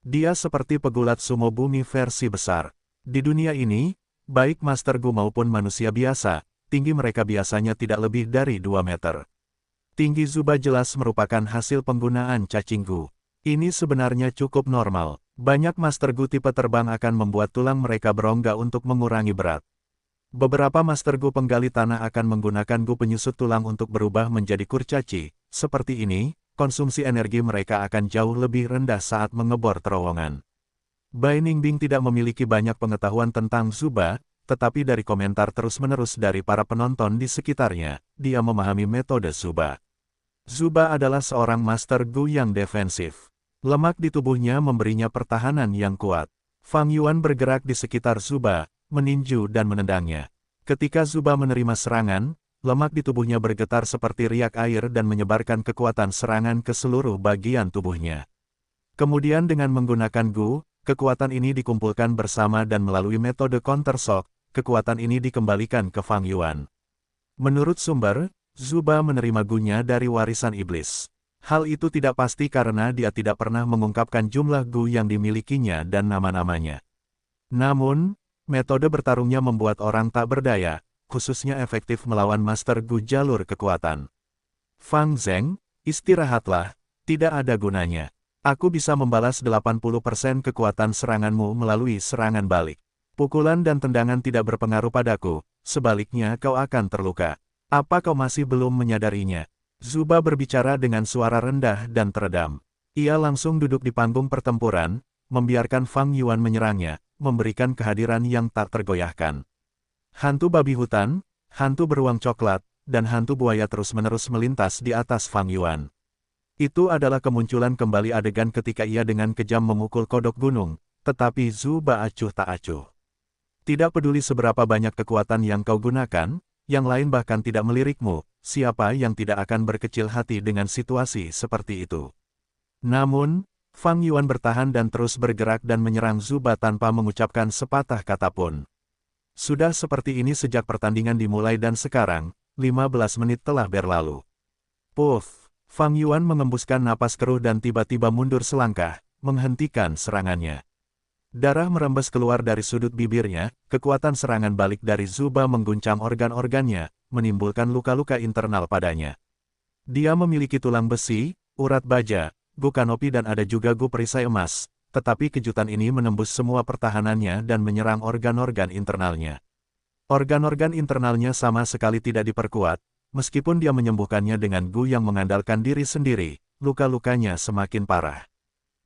Dia seperti pegulat sumo bumi versi besar. Di dunia ini, baik Master Gu maupun manusia biasa, tinggi mereka biasanya tidak lebih dari 2 meter. Tinggi Zuba jelas merupakan hasil penggunaan cacing Gu. Ini sebenarnya cukup normal. Banyak Master Gu tipe terbang akan membuat tulang mereka berongga untuk mengurangi berat. Beberapa Master Gu penggali tanah akan menggunakan Gu penyusut tulang untuk berubah menjadi kurcaci. Seperti ini, konsumsi energi mereka akan jauh lebih rendah saat mengebor terowongan. Bai Ningbing tidak memiliki banyak pengetahuan tentang Zuba, tetapi dari komentar terus-menerus dari para penonton di sekitarnya, dia memahami metode Zuba. Zuba adalah seorang Master Gu yang defensif. Lemak di tubuhnya memberinya pertahanan yang kuat. Fang Yuan bergerak di sekitar Zuba, meninju dan menendangnya. Ketika Zuba menerima serangan, lemak di tubuhnya bergetar seperti riak air dan menyebarkan kekuatan serangan ke seluruh bagian tubuhnya. Kemudian dengan menggunakan Gu, kekuatan ini dikumpulkan bersama dan melalui metode counter shock, kekuatan ini dikembalikan ke Fang Yuan. Menurut sumber, Zuba menerima Gu-nya dari warisan iblis. Hal itu tidak pasti karena dia tidak pernah mengungkapkan jumlah Gu yang dimilikinya dan nama-namanya. Namun, metode bertarungnya membuat orang tak berdaya, khususnya efektif melawan Master Gu jalur kekuatan. Fang Zheng, istirahatlah, tidak ada gunanya. Aku bisa membalas 80% kekuatan seranganmu melalui serangan balik. Pukulan dan tendangan tidak berpengaruh padaku, sebaliknya kau akan terluka. Apa kau masih belum menyadarinya? Zuba berbicara dengan suara rendah dan teredam. Ia langsung duduk di panggung pertempuran, membiarkan Fang Yuan menyerangnya, memberikan kehadiran yang tak tergoyahkan. Hantu babi hutan, hantu beruang coklat, dan hantu buaya terus-menerus melintas di atas Fang Yuan. Itu adalah kemunculan kembali adegan ketika ia dengan kejam memukul kodok gunung, tetapi Zuba acuh tak acuh. Tidak peduli seberapa banyak kekuatan yang kau gunakan, yang lain bahkan tidak melirikmu, siapa yang tidak akan berkecil hati dengan situasi seperti itu. Namun, Fang Yuan bertahan dan terus bergerak dan menyerang Zuba tanpa mengucapkan sepatah kata pun. Sudah seperti ini sejak pertandingan dimulai dan sekarang, 15 menit telah berlalu. Puff, Fang Yuan mengembuskan napas keruh dan tiba-tiba mundur selangkah, menghentikan serangannya. Darah merembes keluar dari sudut bibirnya, kekuatan serangan balik dari Zuba mengguncang organ-organnya, menimbulkan luka-luka internal padanya. Dia memiliki tulang besi, urat baja, gu kanopi dan ada juga gu perisai emas, tetapi kejutan ini menembus semua pertahanannya dan menyerang organ-organ internalnya. Organ-organ internalnya sama sekali tidak diperkuat, meskipun dia menyembuhkannya dengan gu yang mengandalkan diri sendiri, luka-lukanya semakin parah.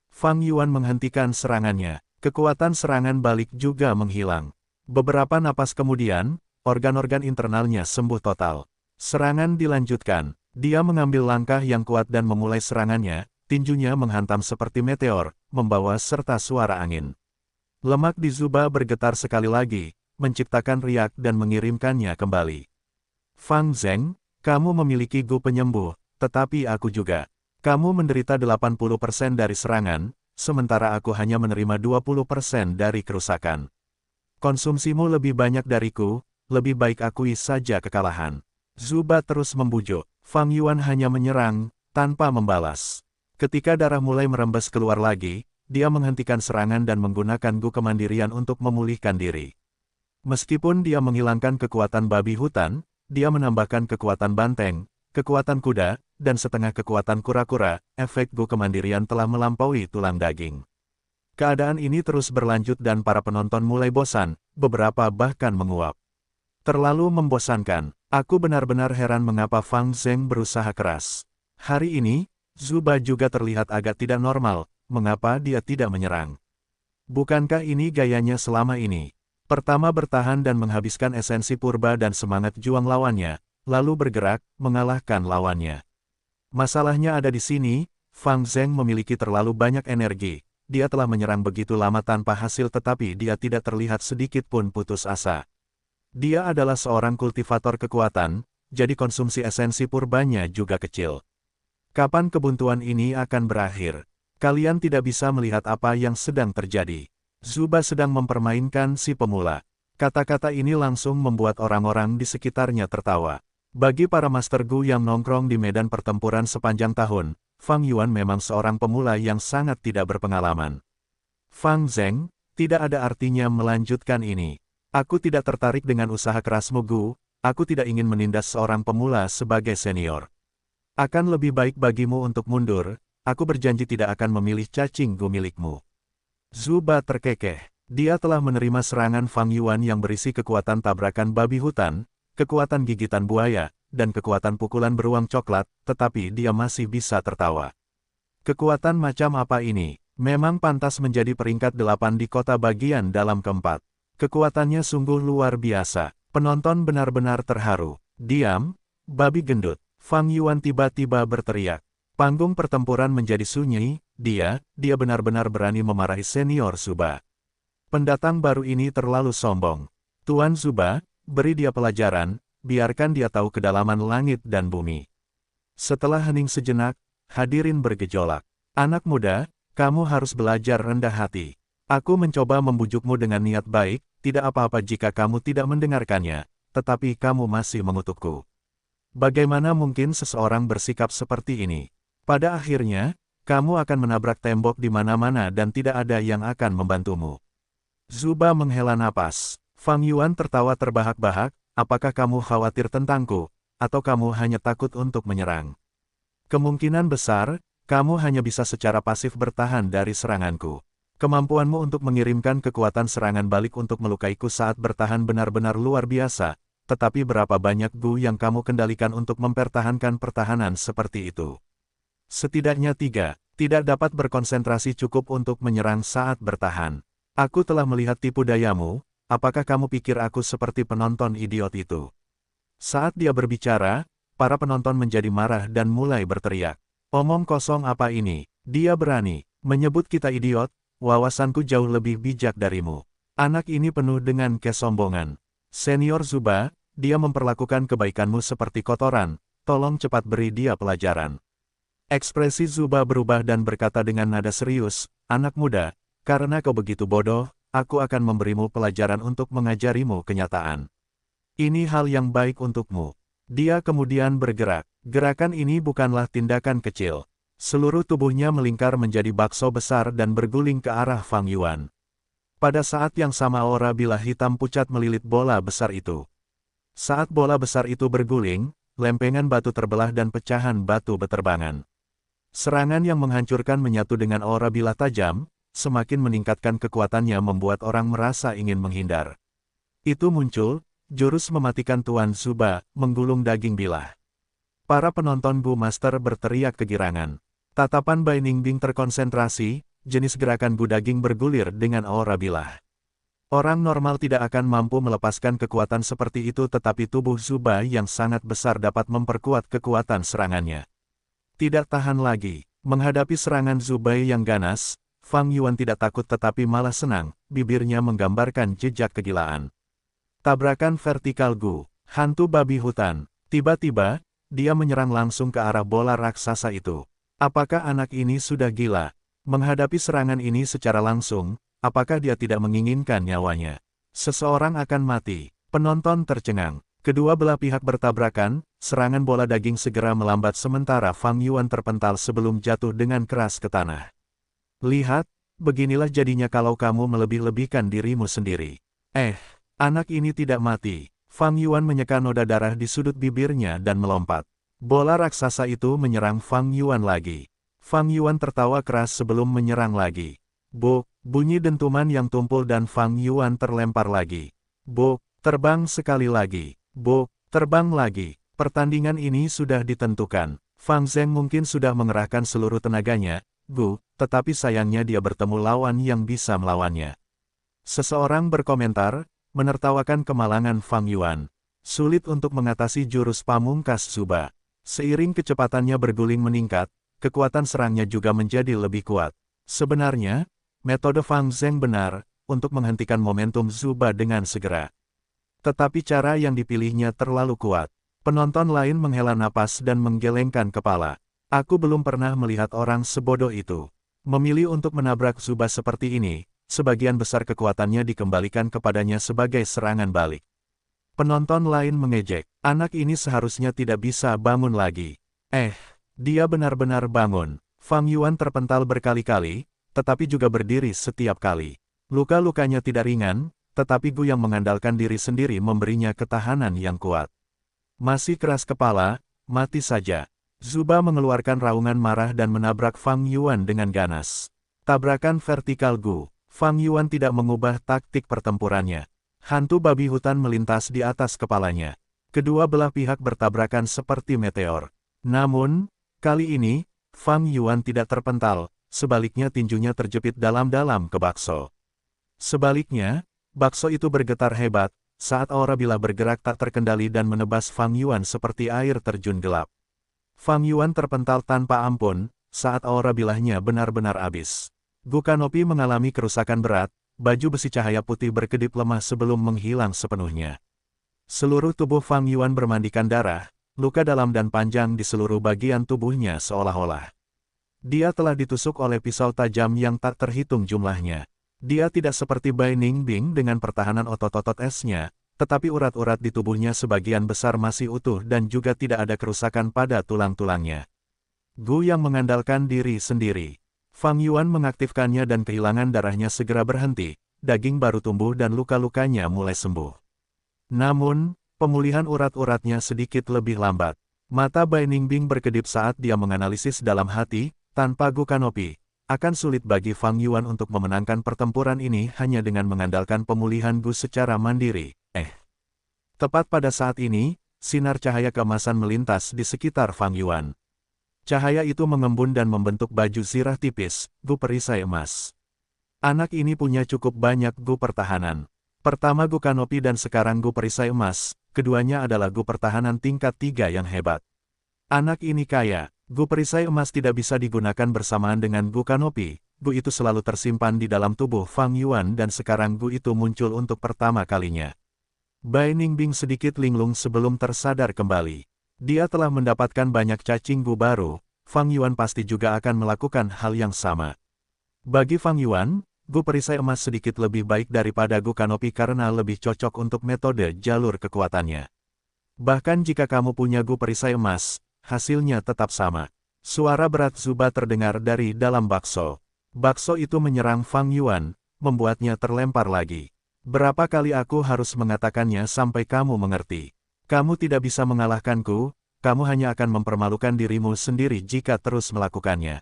Fang Yuan menghentikan serangannya. Kekuatan serangan balik juga menghilang. Beberapa napas kemudian, organ-organ internalnya sembuh total. Serangan dilanjutkan. Dia mengambil langkah yang kuat dan memulai serangannya, tinjunya menghantam seperti meteor, membawa serta suara angin. Lemak di Zuba bergetar sekali lagi, menciptakan riak dan mengirimkannya kembali. Fang Zheng, kamu memiliki gu penyembuh, tetapi aku juga. Kamu menderita 80% dari serangan, sementara aku hanya menerima 20% dari kerusakan. Konsumsimu lebih banyak dariku, lebih baik akui saja kekalahan. Zuba terus membujuk. Fang Yuan hanya menyerang, tanpa membalas. Ketika darah mulai merembes keluar lagi, dia menghentikan serangan dan menggunakan gu kemandirian untuk memulihkan diri. Meskipun dia menghilangkan kekuatan babi hutan, dia menambahkan kekuatan banteng, kekuatan kuda, dan setengah kekuatan kura-kura, efek gu kemandirian telah melampaui tulang daging. Keadaan ini terus berlanjut dan para penonton mulai bosan, beberapa bahkan menguap. Terlalu membosankan, aku benar-benar heran mengapa Fang Zheng berusaha keras. Hari ini, Zuba juga terlihat agak tidak normal, mengapa dia tidak menyerang. Bukankah ini gayanya selama ini? Pertama bertahan dan menghabiskan esensi purba dan semangat juang lawannya, lalu bergerak, mengalahkan lawannya. Masalahnya ada di sini, Fang Zheng memiliki terlalu banyak energi. Dia telah menyerang begitu lama tanpa hasil tetapi dia tidak terlihat sedikit pun putus asa. Dia adalah seorang kultivator kekuatan, jadi konsumsi esensi purbanya juga kecil. Kapan kebuntuan ini akan berakhir? Kalian tidak bisa melihat apa yang sedang terjadi. Zuba sedang mempermainkan si pemula. Kata-kata ini langsung membuat orang-orang di sekitarnya tertawa. Bagi para Master Gu yang nongkrong di medan pertempuran sepanjang tahun, Fang Yuan memang seorang pemula yang sangat tidak berpengalaman. Fang Zheng, tidak ada artinya melanjutkan ini. Aku tidak tertarik dengan usaha kerasmu Gu, aku tidak ingin menindas seorang pemula sebagai senior. Akan lebih baik bagimu untuk mundur, aku berjanji tidak akan memilih cacing Gu milikmu. Zuba terkekeh. Dia telah menerima serangan Fang Yuan yang berisi kekuatan tabrakan babi hutan, kekuatan gigitan buaya, dan kekuatan pukulan beruang coklat, tetapi dia masih bisa tertawa. Kekuatan macam apa ini? Memang pantas menjadi peringkat 8 di kota bagian dalam keempat. Kekuatannya sungguh luar biasa. Penonton benar-benar terharu. Diam, babi gendut. Fang Yuan tiba-tiba berteriak. Panggung pertempuran menjadi sunyi, dia benar-benar berani memarahi senior Zuba. Pendatang baru ini terlalu sombong. Tuan Zuba, beri dia pelajaran, biarkan dia tahu kedalaman langit dan bumi. Setelah hening sejenak, hadirin bergejolak. Anak muda, kamu harus belajar rendah hati. Aku mencoba membujukmu dengan niat baik, tidak apa-apa jika kamu tidak mendengarkannya, tetapi kamu masih mengutukku. Bagaimana mungkin seseorang bersikap seperti ini? Pada akhirnya, kamu akan menabrak tembok di mana-mana dan tidak ada yang akan membantumu. Zuba menghela napas. Fang Yuan tertawa terbahak-bahak, apakah kamu khawatir tentangku, atau kamu hanya takut untuk menyerang? Kemungkinan besar, kamu hanya bisa secara pasif bertahan dari seranganku. Kemampuanmu untuk mengirimkan kekuatan serangan balik untuk melukaiku saat bertahan benar-benar luar biasa, tetapi berapa banyak Gu yang kamu kendalikan untuk mempertahankan pertahanan seperti itu? Setidaknya 3, tidak dapat berkonsentrasi cukup untuk menyerang saat bertahan. Aku telah melihat tipu dayamu, apakah kamu pikir aku seperti penonton idiot itu? Saat dia berbicara, para penonton menjadi marah dan mulai berteriak. Omong kosong apa ini? Dia berani menyebut kita idiot, wawasanku jauh lebih bijak darimu. Anak ini penuh dengan kesombongan. Senior Zuba, dia memperlakukan kebaikanmu seperti kotoran, tolong cepat beri dia pelajaran. Ekspresi Zuba berubah dan berkata dengan nada serius, anak muda, karena kau begitu bodoh, aku akan memberimu pelajaran untuk mengajarimu kenyataan. Ini hal yang baik untukmu. Dia kemudian bergerak. Gerakan ini bukanlah tindakan kecil. Seluruh tubuhnya melingkar menjadi bakso besar dan berguling ke arah Fang Yuan. Pada saat yang sama aura bilah hitam pucat melilit bola besar itu. Saat bola besar itu berguling, lempengan batu terbelah dan pecahan batu beterbangan. Serangan yang menghancurkan menyatu dengan aura bilah tajam, semakin meningkatkan kekuatannya membuat orang merasa ingin menghindar. Itu muncul, jurus mematikan Tuan Zuba, menggulung daging bilah. Para penonton Gu Master berteriak kegirangan. Tatapan Bai Ningbing terkonsentrasi, jenis gerakan Gu daging bergulir dengan aura bilah. Orang normal tidak akan mampu melepaskan kekuatan seperti itu tetapi tubuh Zuba yang sangat besar dapat memperkuat kekuatan serangannya. Tidak tahan lagi. Menghadapi serangan Zubai yang ganas, Fang Yuan tidak takut tetapi malah senang, bibirnya menggambarkan jejak kegilaan. Tabrakan vertikal Gu, hantu babi hutan. Tiba-tiba, dia menyerang langsung ke arah bola raksasa itu. Apakah anak ini sudah gila? Menghadapi serangan ini secara langsung, apakah dia tidak menginginkan nyawanya? Seseorang akan mati. Penonton tercengang. Kedua belah pihak bertabrakan, serangan bola daging segera melambat sementara Fang Yuan terpental sebelum jatuh dengan keras ke tanah. Lihat, beginilah jadinya kalau kamu melebih-lebihkan dirimu sendiri. Anak ini tidak mati. Fang Yuan menyeka noda darah di sudut bibirnya dan melompat. Bola raksasa itu menyerang Fang Yuan lagi. Fang Yuan tertawa keras sebelum menyerang lagi. Buk, bunyi dentuman yang tumpul dan Fang Yuan terlempar lagi. Buk, terbang sekali lagi. Buk, terbang lagi. Pertandingan ini sudah ditentukan. Fang Zheng mungkin sudah mengerahkan seluruh tenaganya, Gu, tetapi sayangnya dia bertemu lawan yang bisa melawannya. Seseorang berkomentar, menertawakan kemalangan Fang Yuan. Sulit untuk mengatasi jurus pamungkas Zuba. Seiring kecepatannya berguling meningkat, kekuatan serangnya juga menjadi lebih kuat. Sebenarnya, metode Fang Zheng benar, untuk menghentikan momentum Zuba dengan segera. Tetapi cara yang dipilihnya terlalu kuat. Penonton lain menghela napas dan menggelengkan kepala. Aku belum pernah melihat orang sebodoh itu. Memilih untuk menabrak Zuba seperti ini, sebagian besar kekuatannya dikembalikan kepadanya sebagai serangan balik. Penonton lain mengejek, anak ini seharusnya tidak bisa bangun lagi. Dia benar-benar bangun. Fang Yuan terpental berkali-kali, tetapi juga berdiri setiap kali. Luka-lukanya tidak ringan, tetapi Gu yang mengandalkan diri sendiri memberinya ketahanan yang kuat. Masih keras kepala, mati saja. Zuba mengeluarkan raungan marah dan menabrak Fang Yuan dengan ganas. Tabrakan vertikal Gu. Fang Yuan tidak mengubah taktik pertempurannya. Hantu babi hutan melintas di atas kepalanya. Kedua belah pihak bertabrakan seperti meteor. Namun, kali ini, Fang Yuan tidak terpental, sebaliknya tinjunya terjepit dalam-dalam ke bakso. Sebaliknya, bakso itu bergetar hebat, saat aura bilah bergerak tak terkendali dan menebas Fang Yuan seperti air terjun gelap. Fang Yuan terpental tanpa ampun, saat aura bilahnya benar-benar habis. Gu Kanopi mengalami kerusakan berat, baju besi cahaya putih berkedip lemah sebelum menghilang sepenuhnya. Seluruh tubuh Fang Yuan bermandikan darah, luka dalam dan panjang di seluruh bagian tubuhnya seolah-olah. Dia telah ditusuk oleh pisau tajam yang tak terhitung jumlahnya. Dia tidak seperti Bai Ningbing dengan pertahanan otot-otot esnya, tetapi urat-urat di tubuhnya sebagian besar masih utuh dan juga tidak ada kerusakan pada tulang-tulangnya. Gu yang mengandalkan diri sendiri. Fang Yuan mengaktifkannya dan kehilangan darahnya segera berhenti, daging baru tumbuh dan luka-lukanya mulai sembuh. Namun, pemulihan urat-uratnya sedikit lebih lambat. Mata Bai Ningbing berkedip saat dia menganalisis dalam hati, tanpa Gu Kanopi, akan sulit bagi Fang Yuan untuk memenangkan pertempuran ini hanya dengan mengandalkan pemulihan Gu secara mandiri. Tepat pada saat ini, sinar cahaya keemasan melintas di sekitar Fang Yuan. Cahaya itu mengembun dan membentuk baju zirah tipis, Gu perisai emas. Anak ini punya cukup banyak Gu pertahanan. Pertama Gu Kanopi dan sekarang Gu perisai emas, keduanya adalah Gu pertahanan tingkat 3 yang hebat. Anak ini kaya, Gu perisai emas tidak bisa digunakan bersamaan dengan Gu Kanopi. Gu itu selalu tersimpan di dalam tubuh Fang Yuan dan sekarang Gu itu muncul untuk pertama kalinya. Bai Ningbing sedikit linglung sebelum tersadar kembali. Dia telah mendapatkan banyak cacing Gu baru, Fang Yuan pasti juga akan melakukan hal yang sama. Bagi Fang Yuan, Gu perisai emas sedikit lebih baik daripada Gu Kanopi karena lebih cocok untuk metode jalur kekuatannya. Bahkan jika kamu punya Gu perisai emas, hasilnya tetap sama. Suara berat Zuba terdengar dari dalam bakso. Bakso itu menyerang Fang Yuan, membuatnya terlempar lagi. Berapa kali aku harus mengatakannya sampai kamu mengerti? Kamu tidak bisa mengalahkanku, kamu hanya akan mempermalukan dirimu sendiri jika terus melakukannya.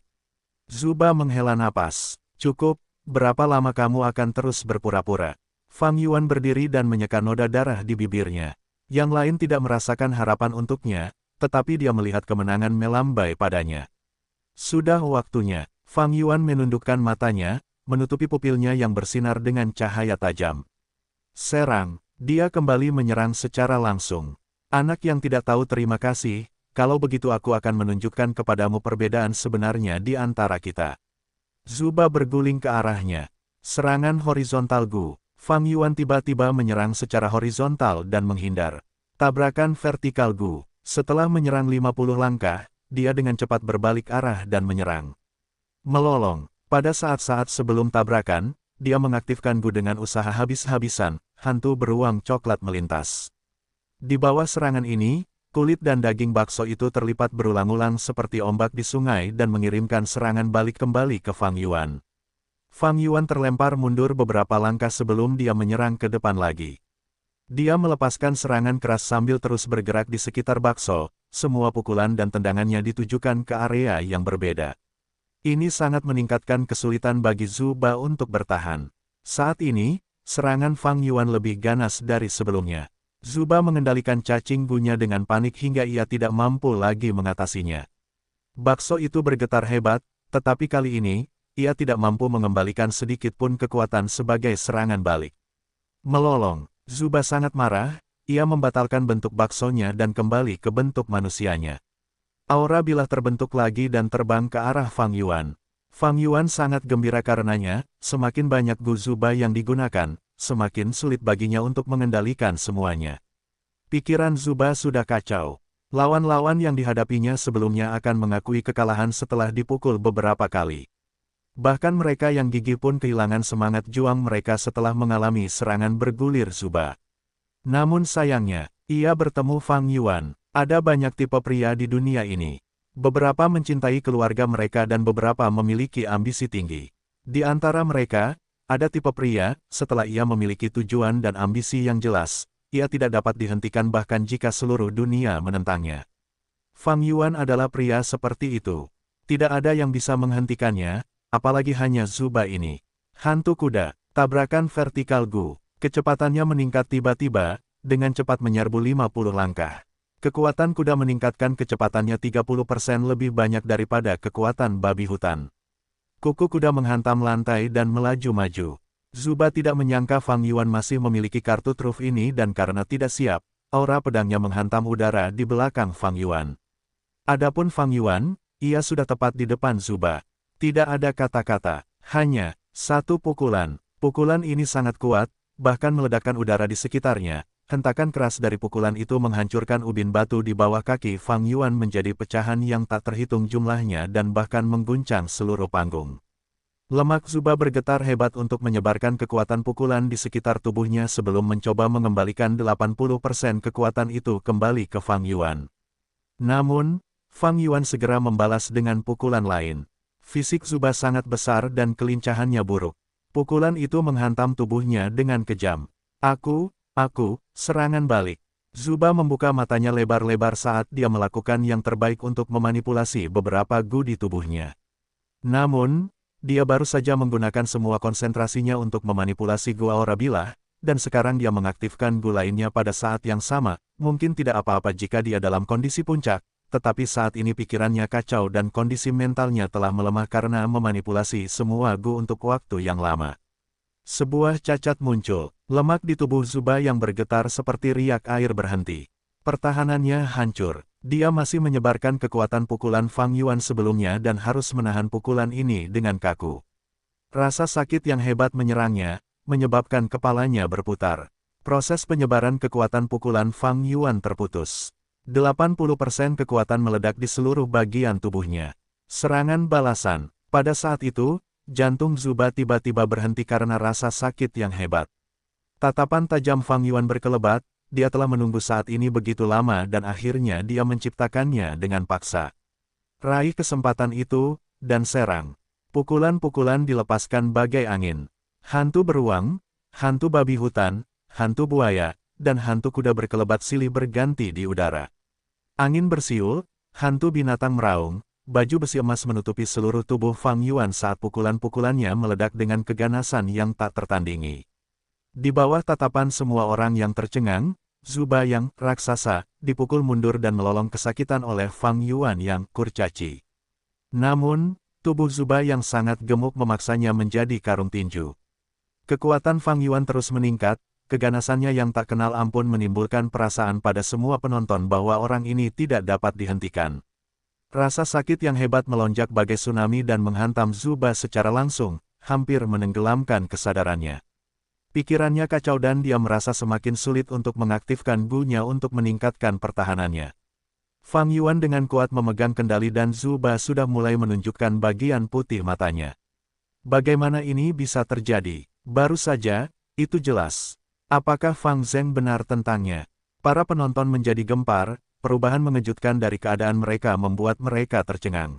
Zuba menghela napas. Cukup, berapa lama kamu akan terus berpura-pura? Fang Yuan berdiri dan menyeka noda darah di bibirnya. Yang lain tidak merasakan harapan untuknya, tetapi dia melihat kemenangan melambai padanya. Sudah waktunya, Fang Yuan menundukkan matanya, menutupi pupilnya yang bersinar dengan cahaya tajam. Serang. Dia kembali menyerang secara langsung. Anak yang tidak tahu terima kasih, kalau begitu aku akan menunjukkan kepadamu perbedaan sebenarnya di antara kita. Zuba berguling ke arahnya. Serangan horizontal Gu. Fang Yuan tiba-tiba menyerang secara horizontal dan menghindar. Tabrakan vertikal Gu. Setelah menyerang 50 langkah, dia dengan cepat berbalik arah dan menyerang. Melolong. Pada saat-saat sebelum tabrakan, dia mengaktifkan Gu dengan usaha habis-habisan, hantu beruang coklat melintas. Di bawah serangan ini, kulit dan daging bakso itu terlipat berulang-ulang seperti ombak di sungai dan mengirimkan serangan balik kembali ke Fang Yuan. Fang Yuan terlempar mundur beberapa langkah sebelum dia menyerang ke depan lagi. Dia melepaskan serangan keras sambil terus bergerak di sekitar bakso, semua pukulan dan tendangannya ditujukan ke area yang berbeda. Ini sangat meningkatkan kesulitan bagi Zuba untuk bertahan. Saat ini, serangan Fang Yuan lebih ganas dari sebelumnya. Zuba mengendalikan cacing Gunya dengan panik hingga ia tidak mampu lagi mengatasinya. Bakso itu bergetar hebat, tetapi kali ini, ia tidak mampu mengembalikan sedikit pun kekuatan sebagai serangan balik. Melolong, Zuba sangat marah, ia membatalkan bentuk baksonya dan kembali ke bentuk manusianya. Aura bilah terbentuk lagi dan terbang ke arah Fang Yuan. Fang Yuan sangat gembira karenanya, semakin banyak Gu Zuba yang digunakan, semakin sulit baginya untuk mengendalikan semuanya. Pikiran Zuba sudah kacau. Lawan-lawan yang dihadapinya sebelumnya akan mengakui kekalahan setelah dipukul beberapa kali. Bahkan mereka yang gigih pun kehilangan semangat juang mereka setelah mengalami serangan bergulir Zuba. Namun sayangnya, ia bertemu Fang Yuan. Ada banyak tipe pria di dunia ini. Beberapa mencintai keluarga mereka dan beberapa memiliki ambisi tinggi. Di antara mereka, ada tipe pria, setelah ia memiliki tujuan dan ambisi yang jelas, ia tidak dapat dihentikan bahkan jika seluruh dunia menentangnya. Fang Yuan adalah pria seperti itu. Tidak ada yang bisa menghentikannya, apalagi hanya Zuba ini. Hantu kuda, tabrakan vertikal Gu. Kecepatannya meningkat tiba-tiba, dengan cepat menyerbu 50 langkah. Kekuatan kuda meningkatkan kecepatannya 30% lebih banyak daripada kekuatan babi hutan. Kuku kuda menghantam lantai dan melaju-maju. Zuba tidak menyangka Fang Yuan masih memiliki kartu truf ini dan karena tidak siap, aura pedangnya menghantam udara di belakang Fang Yuan. Adapun Fang Yuan, ia sudah tepat di depan Zuba. Tidak ada kata-kata, hanya satu pukulan. Pukulan ini sangat kuat, bahkan meledakkan udara di sekitarnya. Hentakan keras dari pukulan itu menghancurkan ubin batu di bawah kaki Fang Yuan menjadi pecahan yang tak terhitung jumlahnya dan bahkan mengguncang seluruh panggung. Lemak Zuba bergetar hebat untuk menyebarkan kekuatan pukulan di sekitar tubuhnya sebelum mencoba mengembalikan 80% kekuatan itu kembali ke Fang Yuan. Namun, Fang Yuan segera membalas dengan pukulan lain. Fisik Zuba sangat besar dan kelincahannya buruk. Pukulan itu menghantam tubuhnya dengan kejam. Aku, serangan balik. Zuba membuka matanya lebar-lebar saat dia melakukan yang terbaik untuk memanipulasi beberapa gu di tubuhnya. Namun, dia baru saja menggunakan semua konsentrasinya untuk memanipulasi gu aura bilah, dan sekarang dia mengaktifkan gu lainnya pada saat yang sama. Mungkin tidak apa-apa jika dia dalam kondisi puncak, tetapi saat ini pikirannya kacau dan kondisi mentalnya telah melemah karena memanipulasi semua gu untuk waktu yang lama. Sebuah cacat muncul, lemak di tubuh Zuba yang bergetar seperti riak air berhenti. Pertahanannya hancur. Dia masih menyebarkan kekuatan pukulan Fang Yuan sebelumnya dan harus menahan pukulan ini dengan kaku. Rasa sakit yang hebat menyerangnya, menyebabkan kepalanya berputar. Proses penyebaran kekuatan pukulan Fang Yuan terputus. 80% kekuatan meledak di seluruh bagian tubuhnya. Serangan balasan. Pada saat itu, jantung Zuba tiba-tiba berhenti karena rasa sakit yang hebat. Tatapan tajam Fang Yuan berkelebat, dia telah menunggu saat ini begitu lama dan akhirnya dia menciptakannya dengan paksa. Raih kesempatan itu, dan serang. Pukulan-pukulan dilepaskan bagai angin. Hantu beruang, hantu babi hutan, hantu buaya, dan hantu kuda berkelebat silih berganti di udara. Angin bersiul, hantu binatang meraung, baju besi emas menutupi seluruh tubuh Fang Yuan saat pukulan-pukulannya meledak dengan keganasan yang tak tertandingi. Di bawah tatapan semua orang yang tercengang, Zuba yang raksasa dipukul mundur dan melolong kesakitan oleh Fang Yuan yang kurcaci. Namun, tubuh Zuba yang sangat gemuk memaksanya menjadi karung tinju. Kekuatan Fang Yuan terus meningkat, keganasannya yang tak kenal ampun menimbulkan perasaan pada semua penonton bahwa orang ini tidak dapat dihentikan. Rasa sakit yang hebat melonjak bagai tsunami dan menghantam Zuba secara langsung, hampir menenggelamkan kesadarannya. Pikirannya kacau dan dia merasa semakin sulit untuk mengaktifkan gu-nya untuk meningkatkan pertahanannya. Fang Yuan dengan kuat memegang kendali dan Zuba sudah mulai menunjukkan bagian putih matanya. Bagaimana ini bisa terjadi? Baru saja, itu jelas. Apakah Fang Zheng benar tentangnya? Para penonton menjadi gempar, perubahan mengejutkan dari keadaan mereka membuat mereka tercengang.